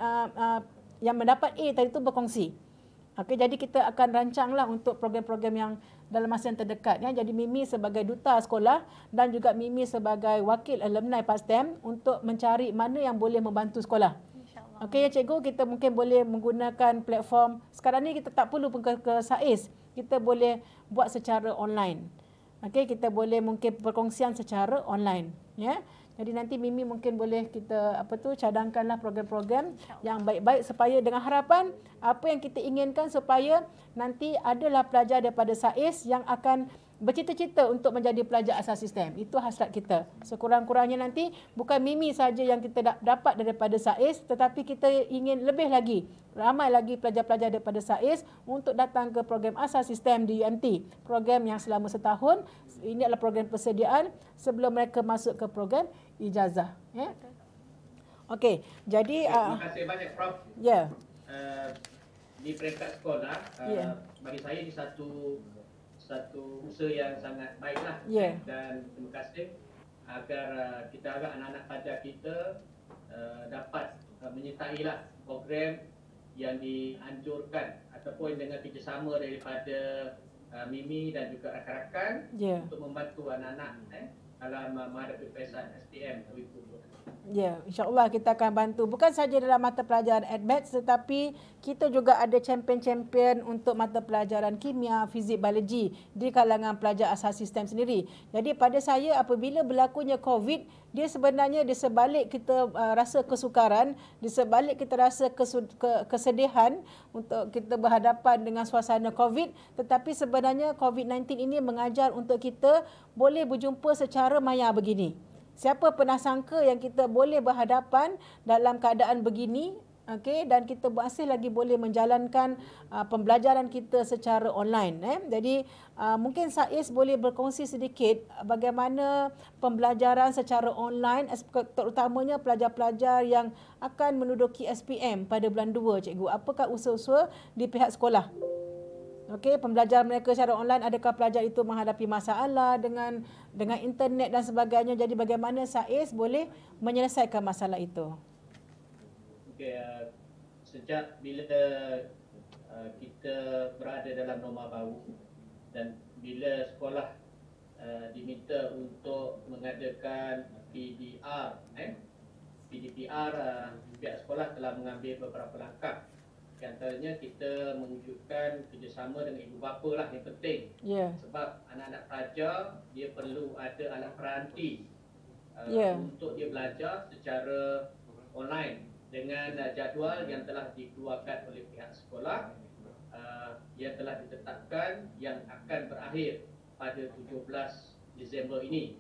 yang mendapat A tadi tu berkongsi. Jadi kita akan rancanglah untuk program-program yang dalam masa yang terdekat. Ya. Jadi Mimi sebagai duta sekolah dan juga Mimi sebagai wakil alumni PASTEM untuk mencari mana yang boleh membantu sekolah. Okey ya cikgu, kita mungkin boleh menggunakan platform. Sekarang ni kita tak perlu pun ke SAIS. Kita boleh buat secara online. Okey, kita boleh mungkin perkongsian secara online, ya. Jadi nanti Mimi mungkin boleh kita cadangkanlah program-program yang baik-baik supaya dengan harapan apa yang kita inginkan supaya nanti adalah pelajar daripada SAIS yang akan bercita-cita untuk menjadi pelajar asas sistem. Itu hasrat kita. Sekurang-kurangnya nanti bukan Mimi saja yang kita dapat daripada SAIS, tetapi kita ingin lebih lagi, ramai lagi pelajar-pelajar daripada SAIS untuk datang ke program asas sistem di UMT. Program yang selama setahun, ini adalah program persediaan sebelum mereka masuk ke program ijazah. Ya. Okey, jadi terima kasih banyak Prof. Ya. Di peringkat sekolah, bagi saya ini satu usaha yang sangat baiklah. Dan terima kasih agar kita harap anak-anak pelajar kita dapat menyertailah program yang dianjurkan ataupun dengan kerjasama daripada Mimi dan juga rakan-rakan untuk membantu anak-anak dalam menghadapi peperiksaan SPM 2020. Ya, insya-Allah kita akan bantu. Bukan saja dalam mata pelajaran Advanced, tetapi kita juga ada champion-champion untuk mata pelajaran kimia, fizik, biologi di kalangan pelajar asas sistem sendiri. Jadi pada saya apabila berlakunya COVID, dia sebenarnya di sebalik kita rasa kesukaran, di sebalik kita rasa kesedihan untuk kita berhadapan dengan suasana COVID, tetapi sebenarnya COVID-19 ini mengajar untuk kita boleh berjumpa secara maya begini. Siapa pernah sangka yang kita boleh berhadapan dalam keadaan begini, okey, dan kita masih lagi boleh menjalankan pembelajaran kita secara online. Jadi mungkin SAIS boleh berkongsi sedikit bagaimana pembelajaran secara online, terutamanya pelajar-pelajar yang akan menduduki SPM pada bulan 2, cikgu. Apakah usaha-usaha di pihak sekolah? Okey, pembelajaran mereka secara online, adakah pelajar itu menghadapi masalah dengan internet dan sebagainya. Jadi bagaimana SAIS boleh menyelesaikan masalah itu? Okey, sejak bila kita berada dalam norma baru dan bila sekolah diminta untuk mengadakan PDR, pihak sekolah telah mengambil beberapa langkah. Di antaranya kita mewujudkan kerjasama dengan ibu bapa lah yang penting. Sebab anak-anak pelajar dia perlu ada alat peranti untuk dia belajar secara online dengan jadual yang telah dikeluarkan oleh pihak sekolah yang telah ditetapkan yang akan berakhir pada 17 Disember ini.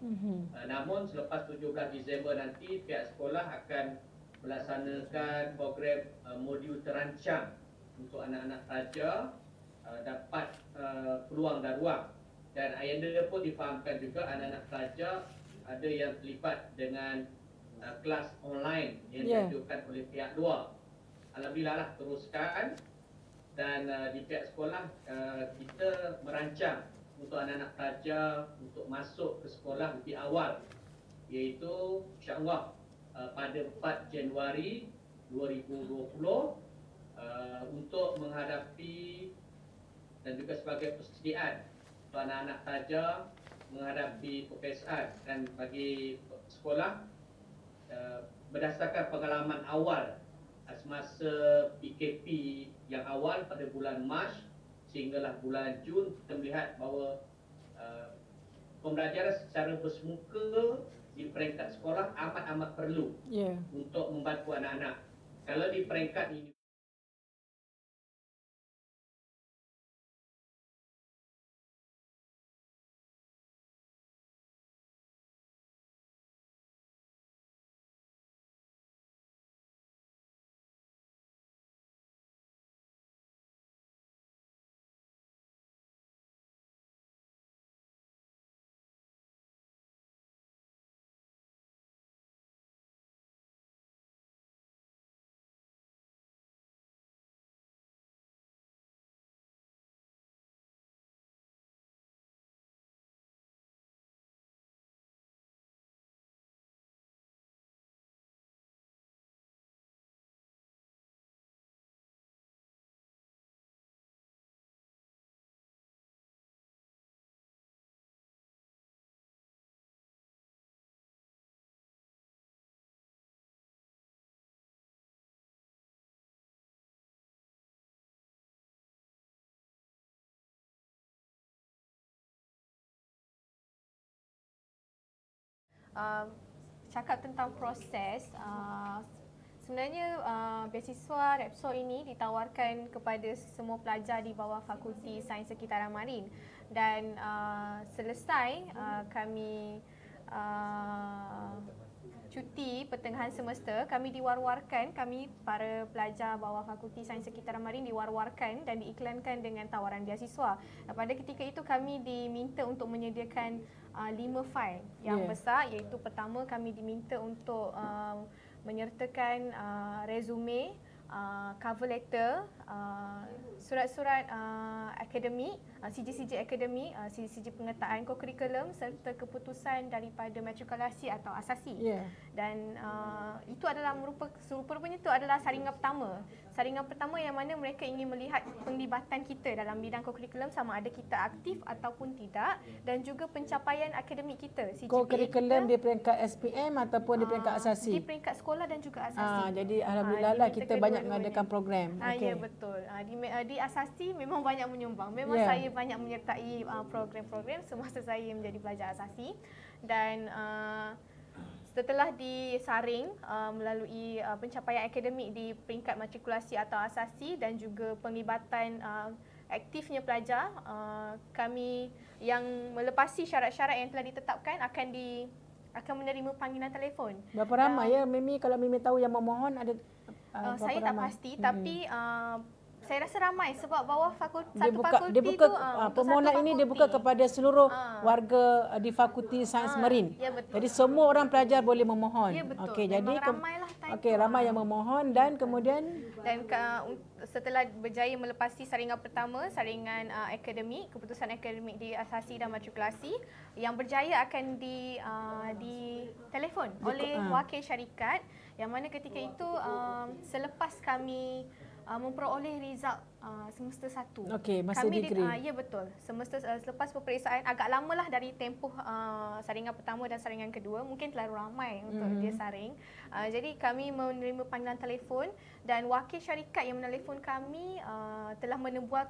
Namun selepas 17 Disember nanti pihak sekolah akan melaksanakan program modul terancang untuk anak-anak pelajar dapat peluang dan ruang. Dan ayanda pun difahamkan juga anak-anak pelajar ada yang terlibat dengan kelas online yang dianjurkan oleh pihak luar. Alhamdulillah lah teruskan, dan di pihak sekolah kita merancang untuk anak-anak pelajar untuk masuk ke sekolah lebih awal, iaitu insya-Allah pada 4 Januari 2020 untuk menghadapi dan juga sebagai persediaan untuk anak-anak pelajar menghadapi peperiksaan. Dan bagi sekolah berdasarkan pengalaman awal semasa PKP yang awal pada bulan Mac sehinggalah bulan Jun, kita melihat bahawa pembelajaran secara bersemuka di peringkat sekolah amat-amat perlu untuk membantu anak-anak. Kalau di peringkat ini cakap tentang proses, sebenarnya beasiswa Repsol ini ditawarkan kepada semua pelajar di bawah Fakulti Sains Sekitaran Marin, dan selesai kami cuti pertengahan semester, kami diwar-warkan, kami para pelajar bawah Fakulti Sains Sekitaran Marin diwar-warkan dan diiklankan dengan tawaran beasiswa. Pada ketika itu kami diminta untuk menyediakan 5 fail yang besar, iaitu pertama kami diminta untuk menyertakan resume, cover letter, surat-surat akademik, CJ-CJ akademik, CJ penyertaan kokurikulum serta keputusan daripada matrikulasi atau asasi. Dan itu adalah rupanya itu adalah saringan pertama. Saringan pertama yang mana mereka ingin melihat penglibatan kita dalam bidang kokurikulum, sama ada kita aktif ataupun tidak, dan juga pencapaian akademik kita. Kokurikulum di peringkat SPM ataupun di peringkat asasi? Di peringkat sekolah dan juga asasi. Jadi alhamdulillah lah kita banyak mengadakan program. Ya, betul. Di asasi memang banyak menyumbang. Memang saya banyak menyertai program-program semasa saya menjadi pelajar asasi. Dan setelah disaring melalui pencapaian akademik di peringkat matrikulasi atau asasi dan juga penglibatan aktifnya pelajar, kami yang melepasi syarat-syarat yang telah ditetapkan akan menerima panggilan telefon. Berapa ramai Mimi, kalau Mimi tahu yang memohon ada saya tak pasti, tapi saya rasa ramai sebab bawah fakulti permohonan ini dibuka kepada seluruh warga di Fakulti Sains Marin. Jadi semua orang pelajar boleh memohon. Okey, jadi ramailah ramai yang memohon, dan kemudian setelah berjaya melepasi saringan pertama, saringan akademik, keputusan akademik di asasi dan matrikulasi, yang berjaya akan ditelefon oleh wakil syarikat, yang mana ketika itu selepas kami memperoleh result semester 1. Okey, masa degree. Ya, betul. Semester selepas peperiksaan, agak lamalah dari tempoh saringan pertama dan saringan kedua. Mungkin terlalu ramai untuk dia saring. Jadi kami menerima panggilan telefon, dan wakil syarikat yang menelefon kami telah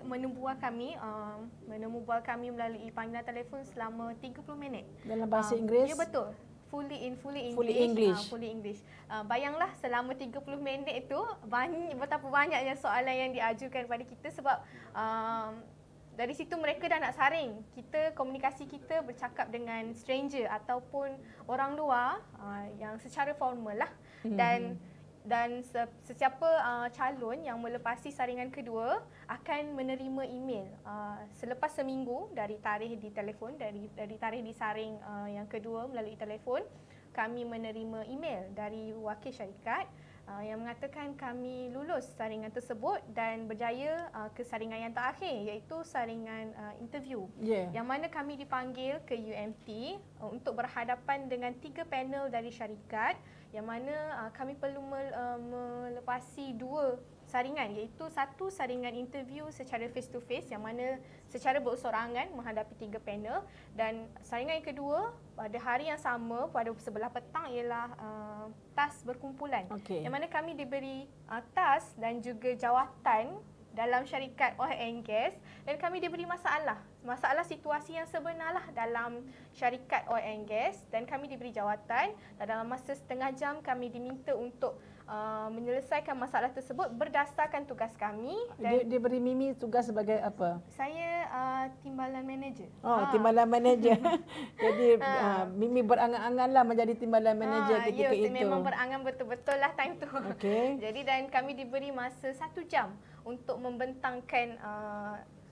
menembual kami melalui panggilan telefon selama 30 minit. Dalam bahasa Inggeris? Ya, betul. Fully English. Bayanglah selama 30 minit itu betapa banyaknya soalan yang diajukan kepada kita, sebab dari situ mereka dah nak saring. Komunikasi kita bercakap dengan stranger ataupun orang luar yang secara formal lah. Dan sesiapa calon yang melepasi saringan kedua akan menerima email selepas seminggu dari tarikh ditelefon, dari tarikh disaring yang kedua melalui telefon. Kami menerima email dari wakil syarikat yang mengatakan kami lulus saringan tersebut dan berjaya ke saringan yang terakhir, iaitu saringan interview. Yang mana kami dipanggil ke UMT untuk berhadapan dengan 3 panel dari syarikat, yang mana kami perlu melepasi 2 saringan, iaitu satu saringan interview secara face to face, yang mana secara bersorangan menghadapi 3 panel, dan saringan yang kedua pada hari yang sama pada sebelah petang ialah task berkumpulan. Yang mana kami diberi task dan juga jawatan dalam syarikat oil and gas, dan kami diberi masalah situasi yang sebenarlah dalam syarikat oil and gas, dan kami diberi jawatan, dan dalam masa setengah jam kami diminta untuk menyelesaikan masalah tersebut berdasarkan tugas kami. Dan diberi Mimi tugas sebagai apa? Saya timbalan manager. Timbalan manager. Jadi Mimi berangan-anganlah menjadi timbalan manager ketika itu. Memang berangan betul-betul lah time tu. Jadi dan kami diberi masa 1 jam untuk membentangkan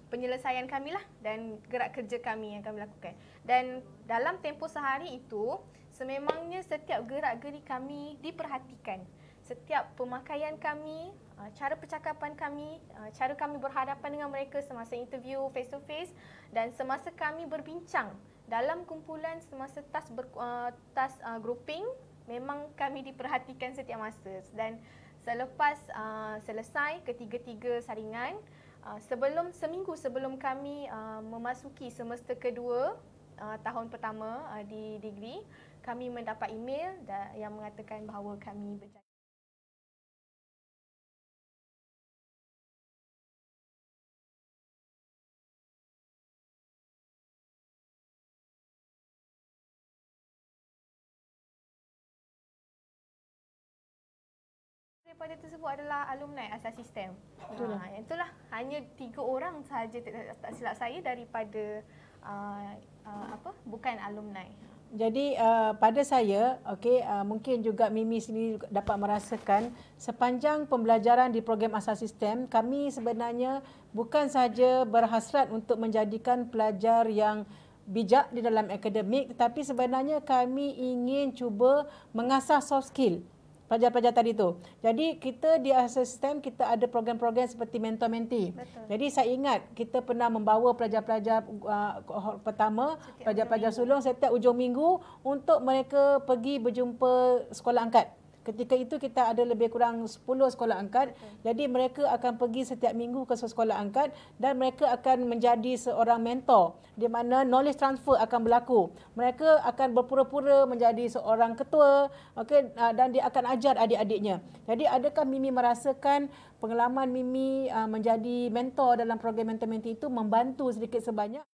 penyelesaian kami lah dan gerak kerja kami yang kami lakukan. Dan dalam tempoh sehari itu, sememangnya setiap gerak-geri kami diperhatikan. Setiap pemakaian kami, cara percakapan kami, cara kami berhadapan dengan mereka semasa interview face to face, dan semasa kami berbincang dalam kumpulan semasa task grouping, memang kami diperhatikan setiap masa. Dan selepas selesai ketiga-tiga saringan, seminggu sebelum kami memasuki semester kedua tahun pertama di degree, kami mendapat email yang mengatakan bahawa kami berjaya. daripada tersebut adalah alumni asas sistem. Itulah hanya 3 orang sahaja tak silap saya daripada bukan alumni. Jadi pada saya, mungkin juga Mimi sendiri dapat merasakan sepanjang pembelajaran di program asas sistem, kami sebenarnya bukan sahaja berhasrat untuk menjadikan pelajar yang bijak di dalam akademik, tetapi sebenarnya kami ingin cuba mengasah soft skill pelajar-pelajar tadi tu. Jadi kita di asas sistem kita ada program-program seperti mentor-mentee. Jadi saya ingat kita pernah membawa pelajar-pelajar kohort pertama, pelajar-pelajar sulung setiap ujung minggu untuk mereka pergi berjumpa sekolah angkat. Ketika itu kita ada lebih kurang 10 sekolah angkat. Jadi mereka akan pergi setiap minggu ke sekolah angkat dan mereka akan menjadi seorang mentor di mana knowledge transfer akan berlaku. Mereka akan berpura-pura menjadi seorang ketua, dan dia akan ajar adik-adiknya. Jadi adakah Mimi merasakan pengalaman Mimi menjadi mentor dalam program mentor-mentee itu membantu sedikit sebanyak?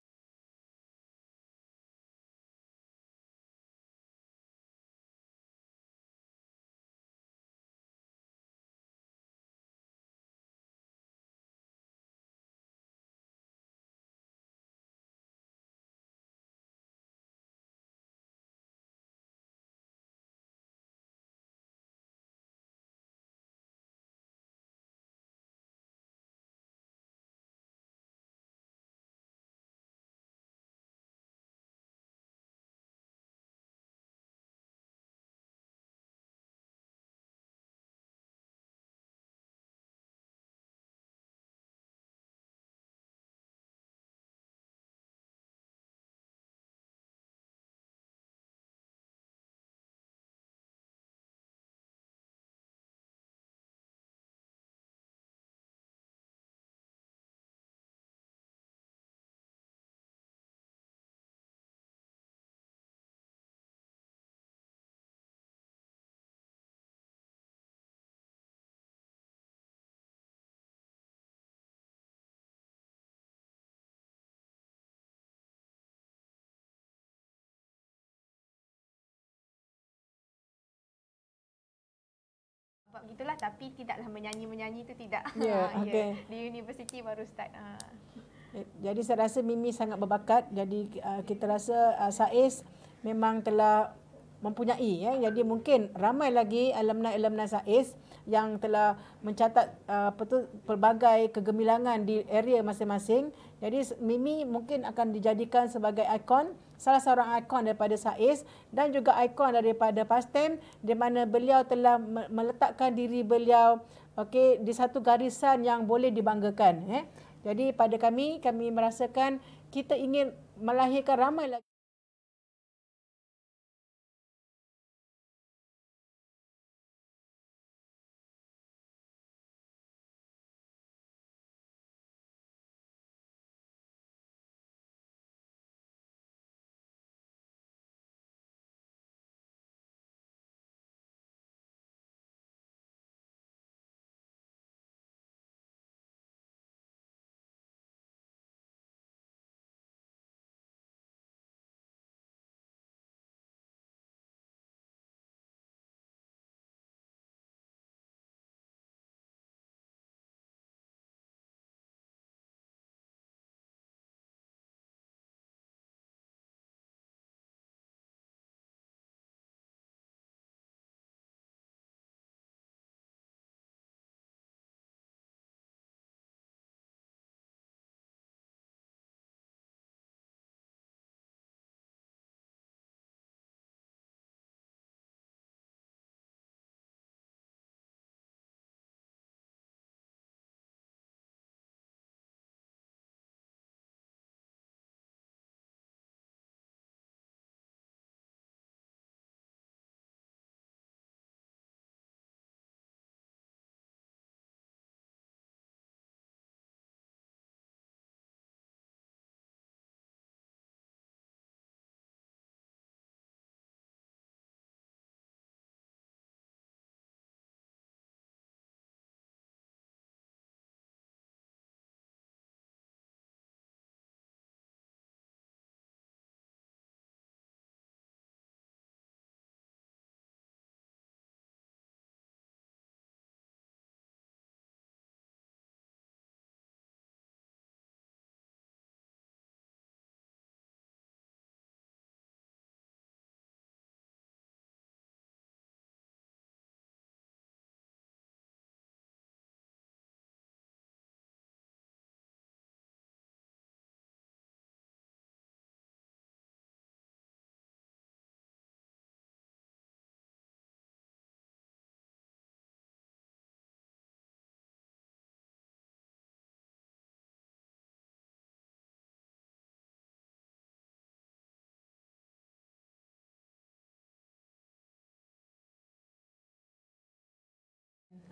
Begitulah, tapi tidaklah menyanyi itu tidak. Di universiti baru start. Jadi saya rasa Mimi sangat berbakat. Jadi kita rasa SAIS memang telah mempunyai, jadi mungkin ramai lagi alumni-alumni SAIS yang telah mencatat pelbagai kegemilangan di area masing-masing. Jadi Mimi mungkin akan dijadikan sebagai ikon, salah seorang ikon daripada SAIS dan juga ikon daripada PASTEM, di mana beliau telah meletakkan diri beliau di satu garisan yang boleh dibanggakan. Jadi pada kami merasakan kita ingin melahirkan ramai lagi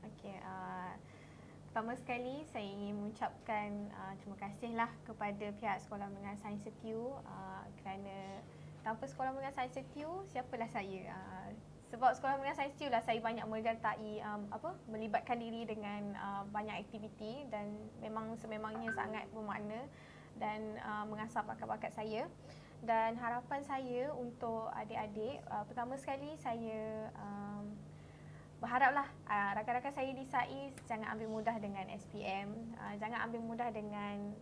Okey, pertama sekali saya ingin mengucapkan terima kasihlah kepada pihak Sekolah Menengah Sains Setiu kerana tanpa Sekolah Menengah Sains Setiu, siapalah saya? Sebab Sekolah Menengah Sains Setiu lah saya banyak menyertai melibatkan diri dengan banyak aktiviti dan memang sememangnya sangat bermakna dan mengasah bakat-bakat saya. Dan harapan saya untuk adik-adik, pertama sekali saya berharaplah rakan-rakan saya di SAIS jangan ambil mudah dengan SPM, jangan ambil mudah dengan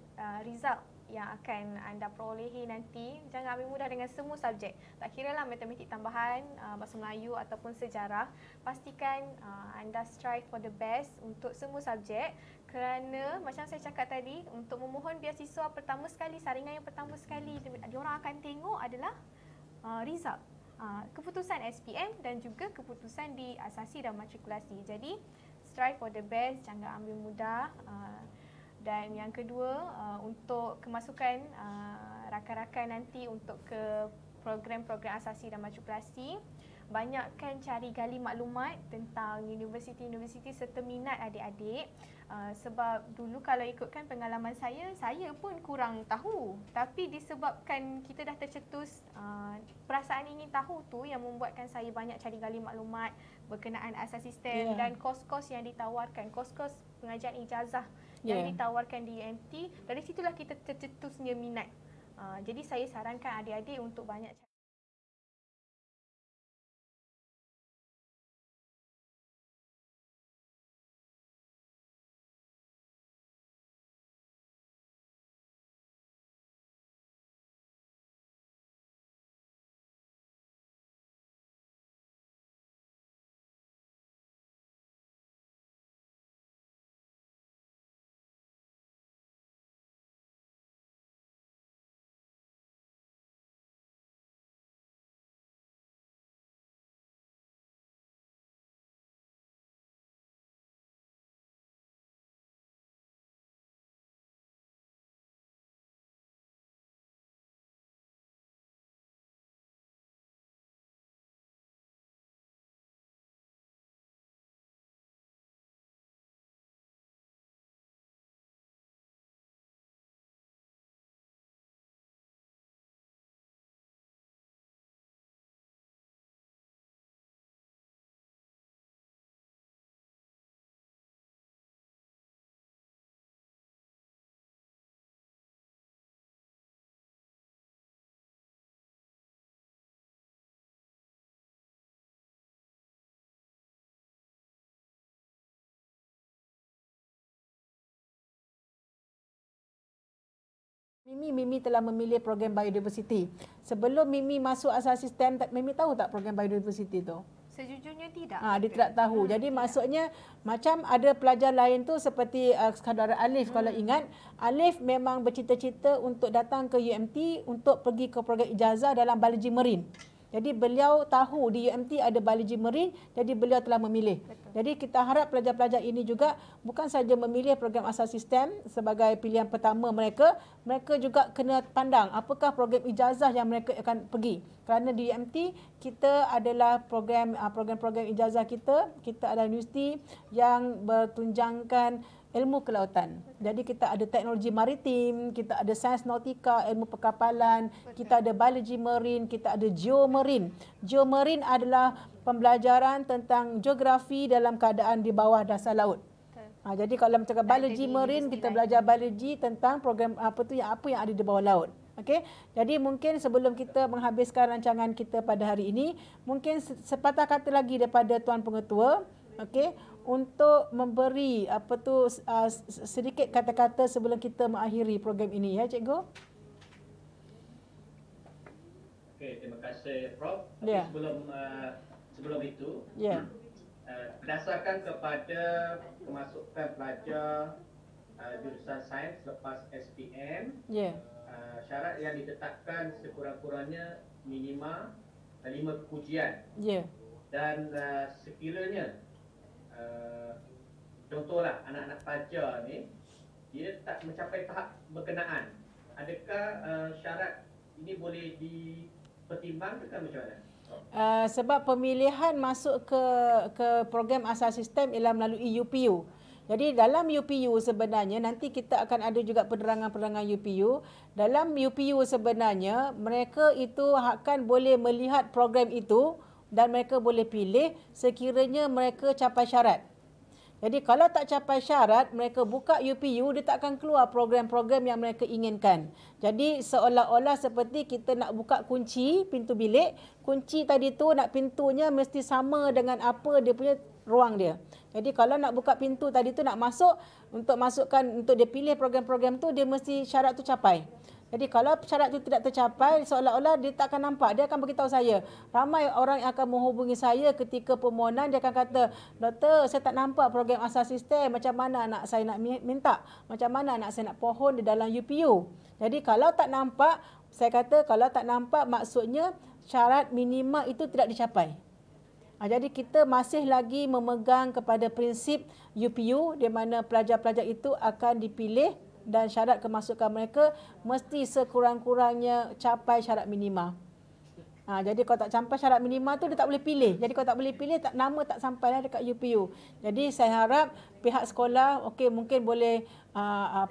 result yang akan anda perolehi nanti, jangan ambil mudah dengan semua subjek. Tak kiralah matematik tambahan, bahasa Melayu ataupun sejarah, pastikan anda strive for the best untuk semua subjek kerana macam saya cakap tadi, untuk memohon beasiswa pertama sekali, saringan yang pertama sekali diorang akan tengok adalah result. Keputusan SPM dan juga keputusan di asasi dan matrikulasi. Jadi strive for the best, jangan ambil mudah. Dan yang kedua, untuk kemasukan rakan-rakan nanti untuk ke program-program asasi dan matrikulasi, banyakkan cari gali maklumat tentang universiti-universiti serta minat adik-adik. Sebab dulu kalau ikutkan pengalaman saya pun kurang tahu. Tapi disebabkan kita dah tercetus perasaan ingin tahu tu yang membuatkan saya banyak cari gali maklumat berkenaan asas sistem dan kos-kos yang ditawarkan, kos-kos pengajian ijazah yang ditawarkan di UMT. Dari situlah kita tercetusnya minat. Jadi saya sarankan adik-adik untuk banyak cari. Mimi telah memilih program biodiversity. Sebelum Mimi masuk asas sistem, Mimi tahu tak program biodiversity tu? Sejujurnya tidak. Dia tidak tahu. Jadi maksudnya macam ada pelajar lain tu seperti saudara Alif kalau ingat, Alif memang bercita-cita untuk datang ke UMT untuk pergi ke program ijazah dalam biologi marine. Jadi beliau tahu di UMT ada biologi marine, jadi beliau telah memilih. Betul. Jadi kita harap pelajar-pelajar ini juga bukan saja memilih program asas sistem sebagai pilihan pertama mereka, mereka juga kena pandang apakah program ijazah yang mereka akan pergi. Kerana di UMT kita adalah program-program ijazah kita adalah universiti yang bertunjangkan ilmu kelautan. Jadi kita ada teknologi maritim, kita ada sains nautika, ilmu perkapalan, kita ada biologi marine, kita ada geomarine. Geomarine adalah pembelajaran tentang geografi dalam keadaan di bawah dasar laut. Jadi kalau macam biologi marine, kita belajar biologi tentang program apa yang ada di bawah laut. Okey. Jadi mungkin sebelum kita menghabiskan rancangan kita pada hari ini, mungkin sepatah kata lagi daripada Tuan Pengetua, okey, untuk memberi sedikit kata-kata sebelum kita mengakhiri program ini, ya Cikgu. Okey, terima kasih Prof. Yeah. Sebelum itu, berdasarkan kepada kemasukan pelajar jurusan sains lepas SPM, syarat yang ditetapkan sekurang-kurangnya minima 5 ujian. Dan sekiranya contohlah anak-anak pelajar ni dia tak mencapai tahap berkenaan, adakah syarat ini boleh dipertimbangkan macam mana? Sebab pemilihan masuk ke program asas sistem ialah melalui UPU. Jadi dalam UPU sebenarnya nanti kita akan ada juga penerangan-penerangan UPU. Dalam UPU sebenarnya mereka itu akan boleh melihat program itu dan mereka boleh pilih sekiranya mereka capai syarat. Jadi kalau tak capai syarat, mereka buka UPU, dia tak akan keluar program-program yang mereka inginkan. Jadi seolah-olah seperti kita nak buka kunci pintu bilik, kunci tadi tu nak pintunya mesti sama dengan apa dia punya ruang dia. Jadi kalau nak buka pintu tadi tu nak masuk, untuk masukkan, untuk dia pilih program-program tu, dia mesti syarat tu capai. Jadi kalau syarat itu tidak tercapai, seolah-olah dia tak akan nampak. Dia akan beritahu saya. Ramai orang yang akan menghubungi saya ketika permohonan, dia akan kata, "Doktor, saya tak nampak program asas sistem. Macam mana anak saya nak minta? Macam mana anak saya nak pohon di dalam UPU?" Jadi kalau tak nampak, saya kata kalau tak nampak maksudnya syarat minima itu tidak dicapai. Jadi kita masih lagi memegang kepada prinsip UPU di mana pelajar-pelajar itu akan dipilih dan syarat kemasukan mereka mesti sekurang-kurangnya capai syarat minima. Jadi kalau tak capai syarat minima tu dia tak boleh pilih. Jadi kalau tak boleh pilih, nama tak sampailah dekat UPU. Jadi saya harap pihak sekolah mungkin boleh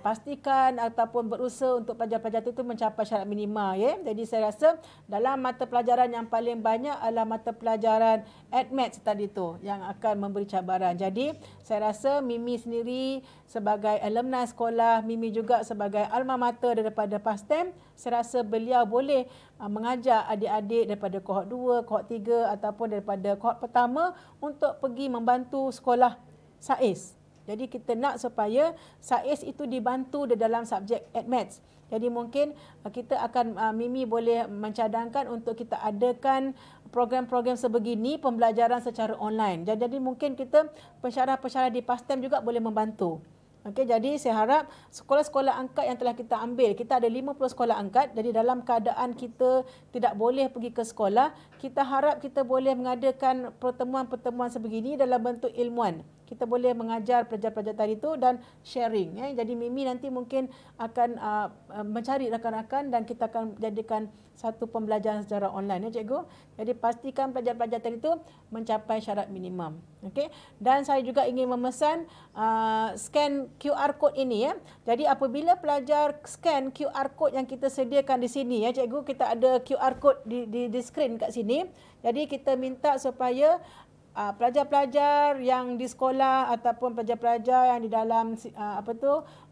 pastikan ataupun berusaha untuk pelajar-pelajar itu mencapai syarat minima, ya. Jadi saya rasa dalam mata pelajaran yang paling banyak adalah mata pelajaran Admaths tadi tu yang akan memberi cabaran. Jadi saya rasa Mimi sendiri sebagai alumni sekolah, Mimi juga sebagai alma mater daripada PASTEM, saya rasa beliau boleh mengajar adik-adik daripada kohort 2, kohort 3 ataupun daripada kohort pertama untuk pergi membantu sekolah SAIS. Jadi kita nak supaya SAIS itu dibantu di dalam subjek Admaths. Jadi mungkin kita akan, Mimi boleh mencadangkan untuk kita adakan program-program sebegini, pembelajaran secara online. Jadi mungkin kita pensyarah-pensyarah di PASTEM juga boleh membantu. Okey, jadi saya harap sekolah-sekolah angkat yang telah kita ambil, kita ada 50 sekolah angkat. Jadi dalam keadaan kita tidak boleh pergi ke sekolah, kita harap kita boleh mengadakan pertemuan-pertemuan sebegini dalam bentuk ilmuan. Kita boleh mengajar pelajar-pelajar tadi itu dan sharing. Jadi Mimi nanti mungkin akan mencari rakan-rakan dan kita akan jadikan satu pembelajaran secara online, ya cikgu. Jadi pastikan pelajar-pelajar tadi itu mencapai syarat minimum. Okey. Dan saya juga ingin memesan scan QR code ini, ya. Jadi apabila pelajar scan QR code yang kita sediakan di sini, ya cikgu, kita ada QR code di skrin kat sini. Jadi kita minta supaya pelajar-pelajar yang di sekolah ataupun pelajar-pelajar yang di dalam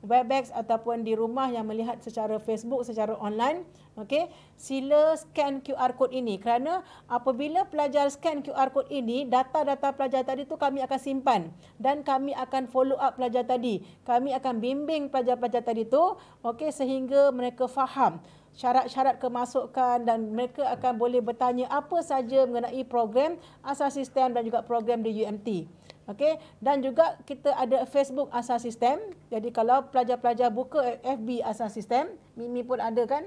Webex ataupun di rumah yang melihat secara Facebook, secara online, okey, sila scan QR code ini, kerana apabila pelajar scan QR code ini, data-data pelajar tadi tu kami akan simpan dan kami akan follow up pelajar tadi. Kami akan bimbing pelajar-pelajar tadi tu, okey, sehingga mereka faham syarat-syarat kemasukan dan mereka akan boleh bertanya apa saja mengenai program asas sistem dan juga program di UMT. Okey, dan juga kita ada Facebook asas sistem. Jadi kalau pelajar-pelajar buka FB asas sistem, Mimi pun ada kan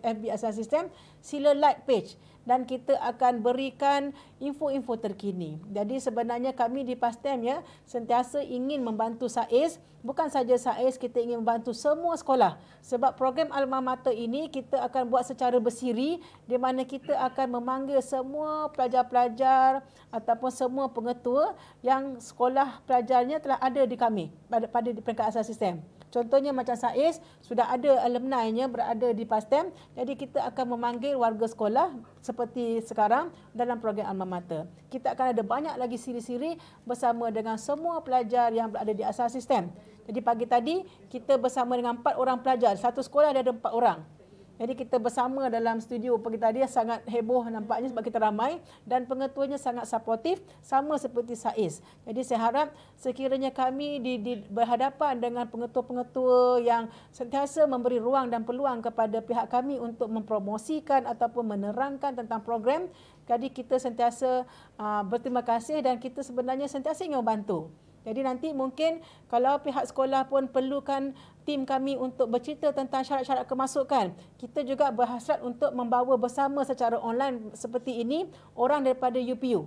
FB asas sistem, sila like page dan kita akan berikan info-info terkini. Jadi sebenarnya kami di PASTEM, ya, sentiasa ingin membantu SAIS. Bukan saja SAIS, kita ingin membantu semua sekolah. Sebab program Alma Mater ini kita akan buat secara bersiri, di mana kita akan memanggil semua pelajar-pelajar ataupun semua pengetua yang sekolah pelajarnya telah ada di kami pada peringkat asas sistem. Contohnya macam SAIS, sudah ada alumni-nya berada di PASTEM, jadi kita akan memanggil warga sekolah seperti sekarang dalam program Alma Mater. Kita akan ada banyak lagi siri-siri bersama dengan semua pelajar yang berada di asas sistem. Jadi pagi tadi kita bersama dengan 4 orang pelajar, satu sekolah ada 4 orang. Jadi kita bersama dalam studio pagi tadi sangat heboh nampaknya sebab kita ramai dan pengetuanya sangat suportif sama seperti SAIS. Jadi saya harap sekiranya kami berhadapan dengan pengetua-pengetua yang sentiasa memberi ruang dan peluang kepada pihak kami untuk mempromosikan ataupun menerangkan tentang program, jadi kita sentiasa berterima kasih dan kita sebenarnya sentiasa ingin membantu. Jadi nanti mungkin kalau pihak sekolah pun perlukan tim kami untuk bercerita tentang syarat-syarat kemasukan, kita juga berhasrat untuk membawa bersama secara online seperti ini orang daripada UPU.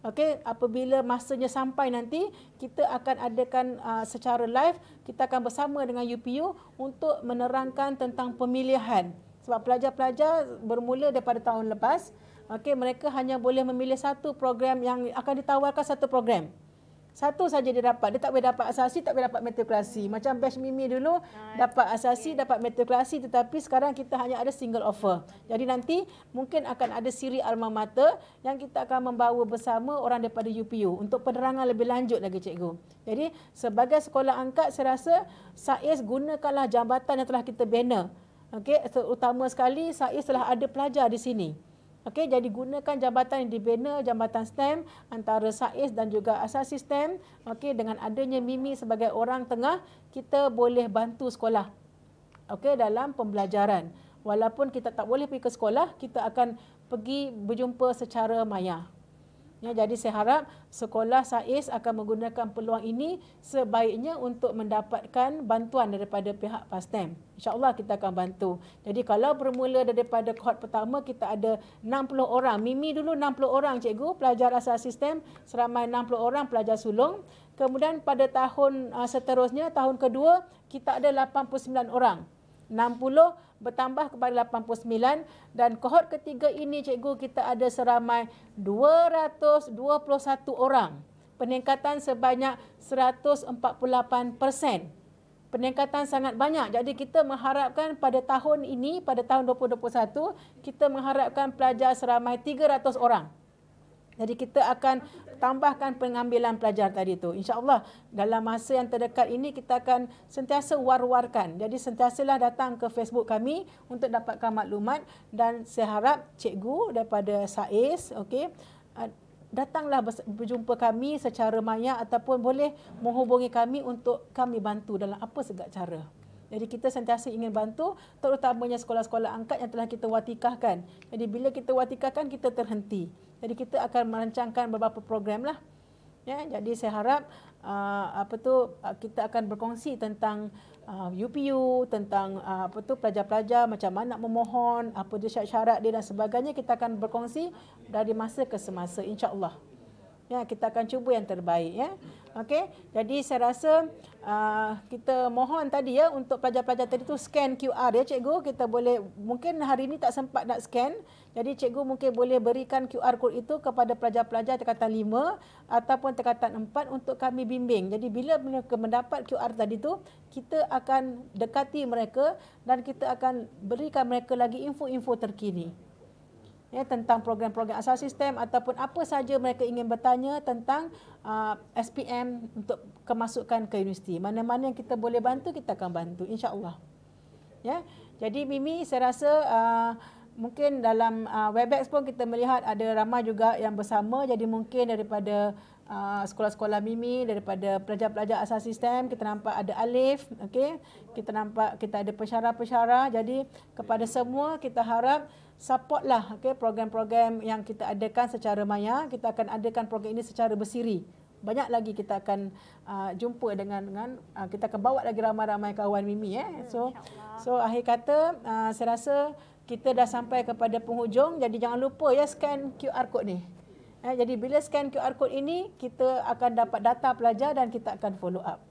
Okey, apabila masanya sampai nanti, kita akan adakan secara live, kita akan bersama dengan UPU untuk menerangkan tentang pemilihan. Sebab pelajar-pelajar bermula daripada tahun lepas, Okey, mereka hanya boleh memilih satu program yang akan ditawarkan, satu program. Satu saja dia dapat. Dia tak boleh dapat asasi, tak boleh dapat matrikulasi. Macam batch Mimi dulu dapat asasi, dapat matrikulasi, tetapi sekarang kita hanya ada single offer. Jadi nanti mungkin akan ada siri alma mater yang kita akan membawa bersama orang daripada UPU untuk penerangan lebih lanjut lagi, cikgu. Jadi sebagai sekolah angkat, saya rasa SAIS gunakanlah jambatan yang telah kita bina. Okey, terutama sekali SAIS telah ada pelajar di sini. Okey, jadi gunakan jambatan yang dibina, jambatan STEM antara SAIS dan juga asasi STEM. Okey, dengan adanya Mimi sebagai orang tengah, kita boleh bantu sekolah. Okey, dalam pembelajaran. Walaupun kita tak boleh pergi ke sekolah, kita akan pergi berjumpa secara maya. Ya, jadi saya harap sekolah SAIS akan menggunakan peluang ini sebaiknya untuk mendapatkan bantuan daripada pihak PASTEM. InsyaAllah kita akan bantu. Jadi kalau bermula daripada kohort pertama, kita ada 60 orang. Mimi dulu 60 orang cikgu, pelajar asas sistem, seramai 60 orang pelajar sulung. Kemudian pada tahun seterusnya, tahun kedua, kita ada 89 orang. 60 bertambah kepada 89 dan kohort ketiga ini cikgu kita ada seramai 221 orang. Peningkatan sebanyak 148%. Peningkatan sangat banyak. Jadi kita mengharapkan pada tahun ini, pada tahun 2021, kita mengharapkan pelajar seramai 300 orang. Jadi kita akan tambahkan pengambilan pelajar tadi tu. InsyaAllah dalam masa yang terdekat ini kita akan sentiasa war-warkan. Jadi sentiasalah datang ke Facebook kami untuk dapatkan maklumat dan saya harap cikgu daripada SAIS, okey, datanglah berjumpa kami secara maya ataupun boleh menghubungi kami untuk kami bantu dalam apa segala cara. Jadi kita sentiasa ingin bantu terutamanya sekolah-sekolah angkat yang telah kita watikahkan. Jadi bila kita watikahkan kita terhenti. Jadi kita akan merancangkan beberapa program lah. Ya, jadi saya harap kita akan berkongsi tentang UPU, tentang pelajar-pelajar macam mana nak memohon, apa dia syarat dia dan sebagainya, kita akan berkongsi dari masa ke semasa insya-Allah. Ya, kita akan cuba yang terbaik ya. Okey. Jadi saya rasa kita mohon tadi ya untuk pelajar-pelajar tadi tu scan QR ya cikgu. Kita boleh mungkin hari ini tak sempat nak scan. Jadi cikgu mungkin boleh berikan QR code itu kepada pelajar-pelajar tingkatan 5 ataupun tingkatan 4 untuk kami bimbing. Jadi bila mereka mendapat QR tadi tu, kita akan dekati mereka dan kita akan berikan mereka lagi info-info terkini. Ya, tentang program-program asas sistem ataupun apa saja mereka ingin bertanya tentang SPM untuk kemasukan ke universiti. Mana-mana yang kita boleh bantu, kita akan bantu insya-Allah. Ya. Jadi Mimi saya rasa mungkin dalam Webex pun kita melihat ada ramai juga yang bersama, jadi mungkin daripada sekolah-sekolah Mimi, daripada pelajar-pelajar asas sistem, kita nampak ada Alif, okey. Kita nampak kita ada pensyarah-pensyarah. Jadi kepada semua kita harap supportlah program-program yang kita adakan secara maya. Kita akan adakan program ini secara bersiri. Banyak lagi kita akan jumpa dengan kita akan bawa lagi ramai-ramai kawan Mimi So akhir kata saya rasa kita dah sampai kepada penghujung. Jadi jangan lupa ya scan QR code ni. Jadi bila scan QR code ini kita akan dapat data pelajar dan kita akan follow up.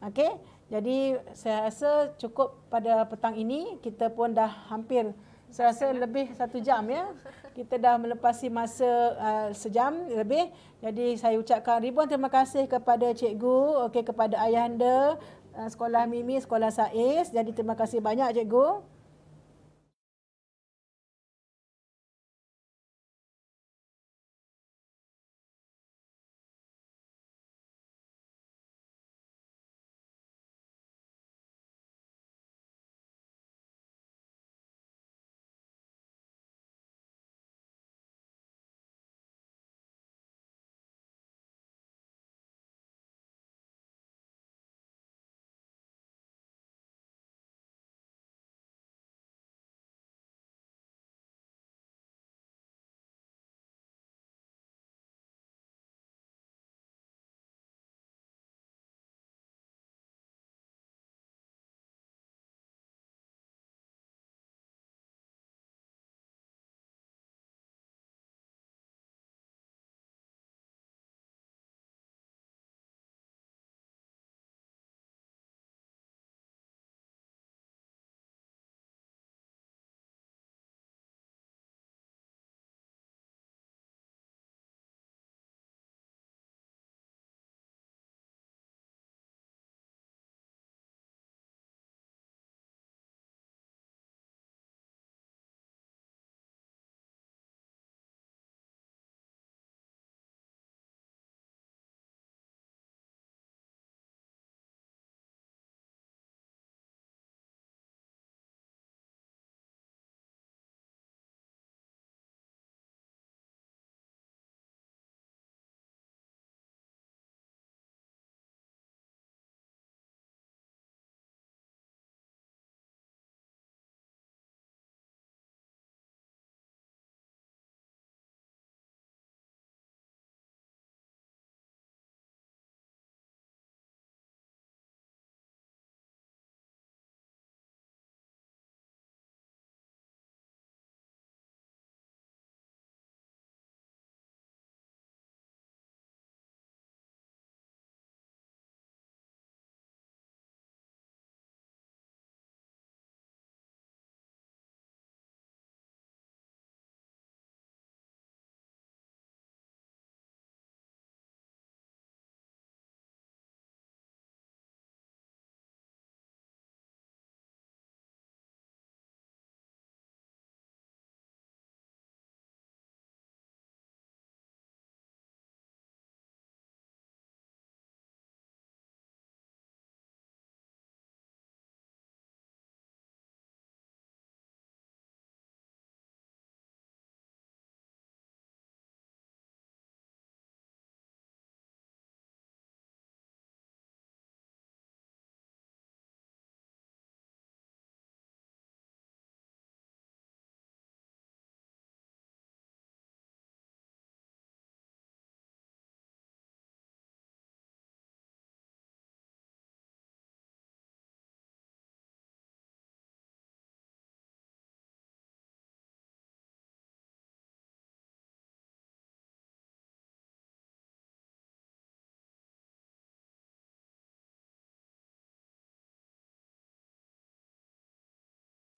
Okey. Jadi saya rasa cukup pada petang ini. Kita pun dah hampir saya rasa lebih 1 jam ya. Kita dah melepasi masa sejam lebih. Jadi saya ucapkan ribuan terima kasih kepada cikgu, okey, kepada ayahanda, sekolah Mimi, sekolah SAIS. Jadi terima kasih banyak cikgu.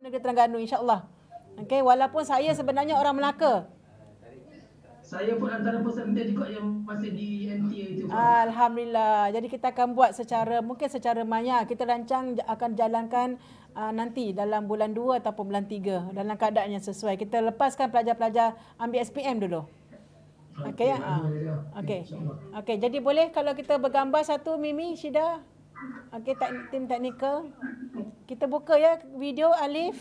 Negeri Terengganu, insya-Allah. Okey, walaupun saya sebenarnya orang Melaka. Saya pun antara peserta juga yang masih di NTA itu. Alhamdulillah. Jadi kita akan buat mungkin secara maya. Kita rancang akan jalankan nanti dalam bulan 2 ataupun bulan 3 dalam keadaan yang sesuai. Kita lepaskan pelajar-pelajar ambil SPM dulu. Okey ya. Okey. Okey, jadi boleh kalau kita bergambar satu Mimi, Syida. Okey, tim teknikal. Kita buka ya video Alif.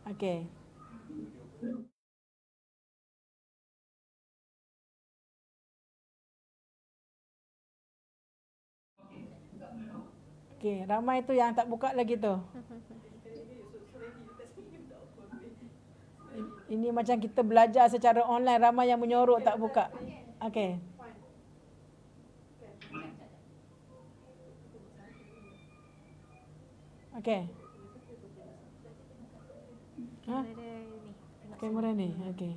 Okey. Okey, ramai tu yang tak buka lagi tu. Ini macam kita belajar secara online, ramai yang menyorok tak buka. Okey. Okey. Ha? Kamera ni. Okey.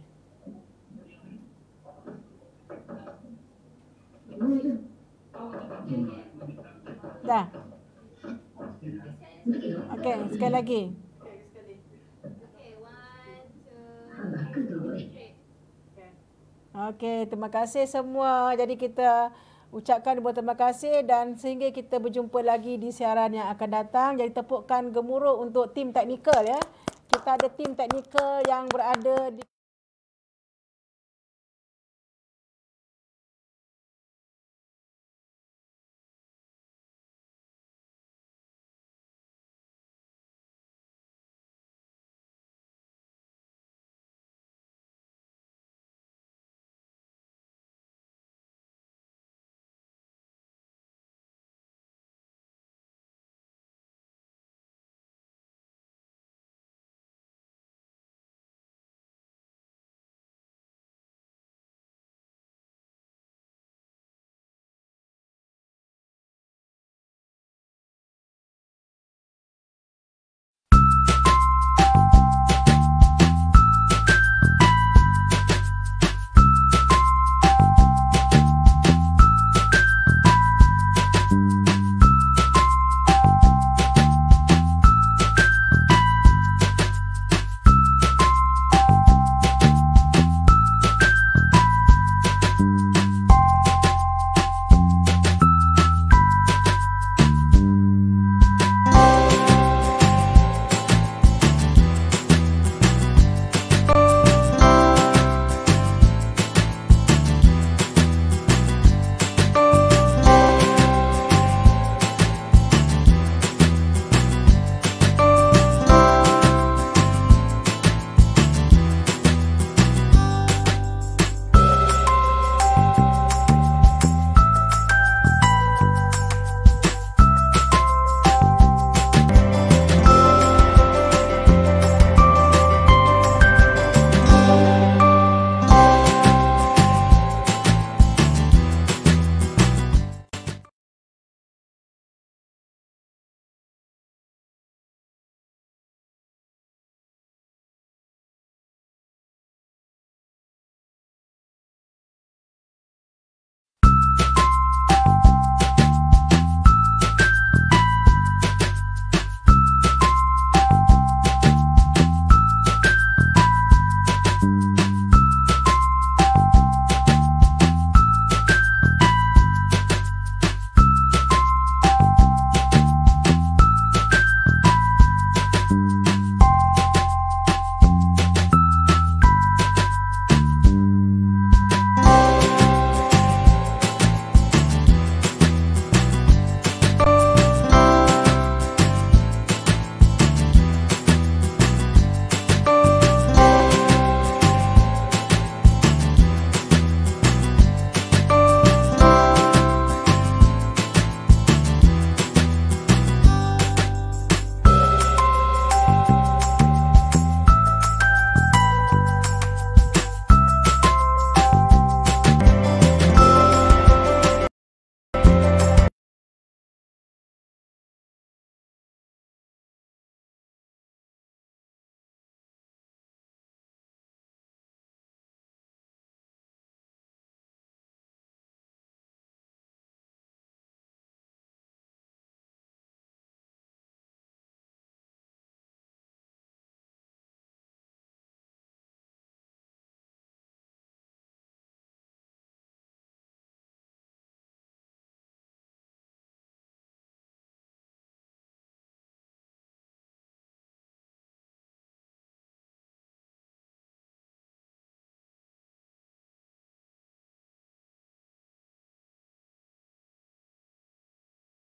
Dah. Okey, sekali lagi. Okey, terima kasih semua. Jadi kita ucapkan terima kasih dan sehingga kita berjumpa lagi di siaran yang akan datang. Jadi tepukkan gemuruh untuk tim teknikal ya. Kita ada tim teknikal yang berada di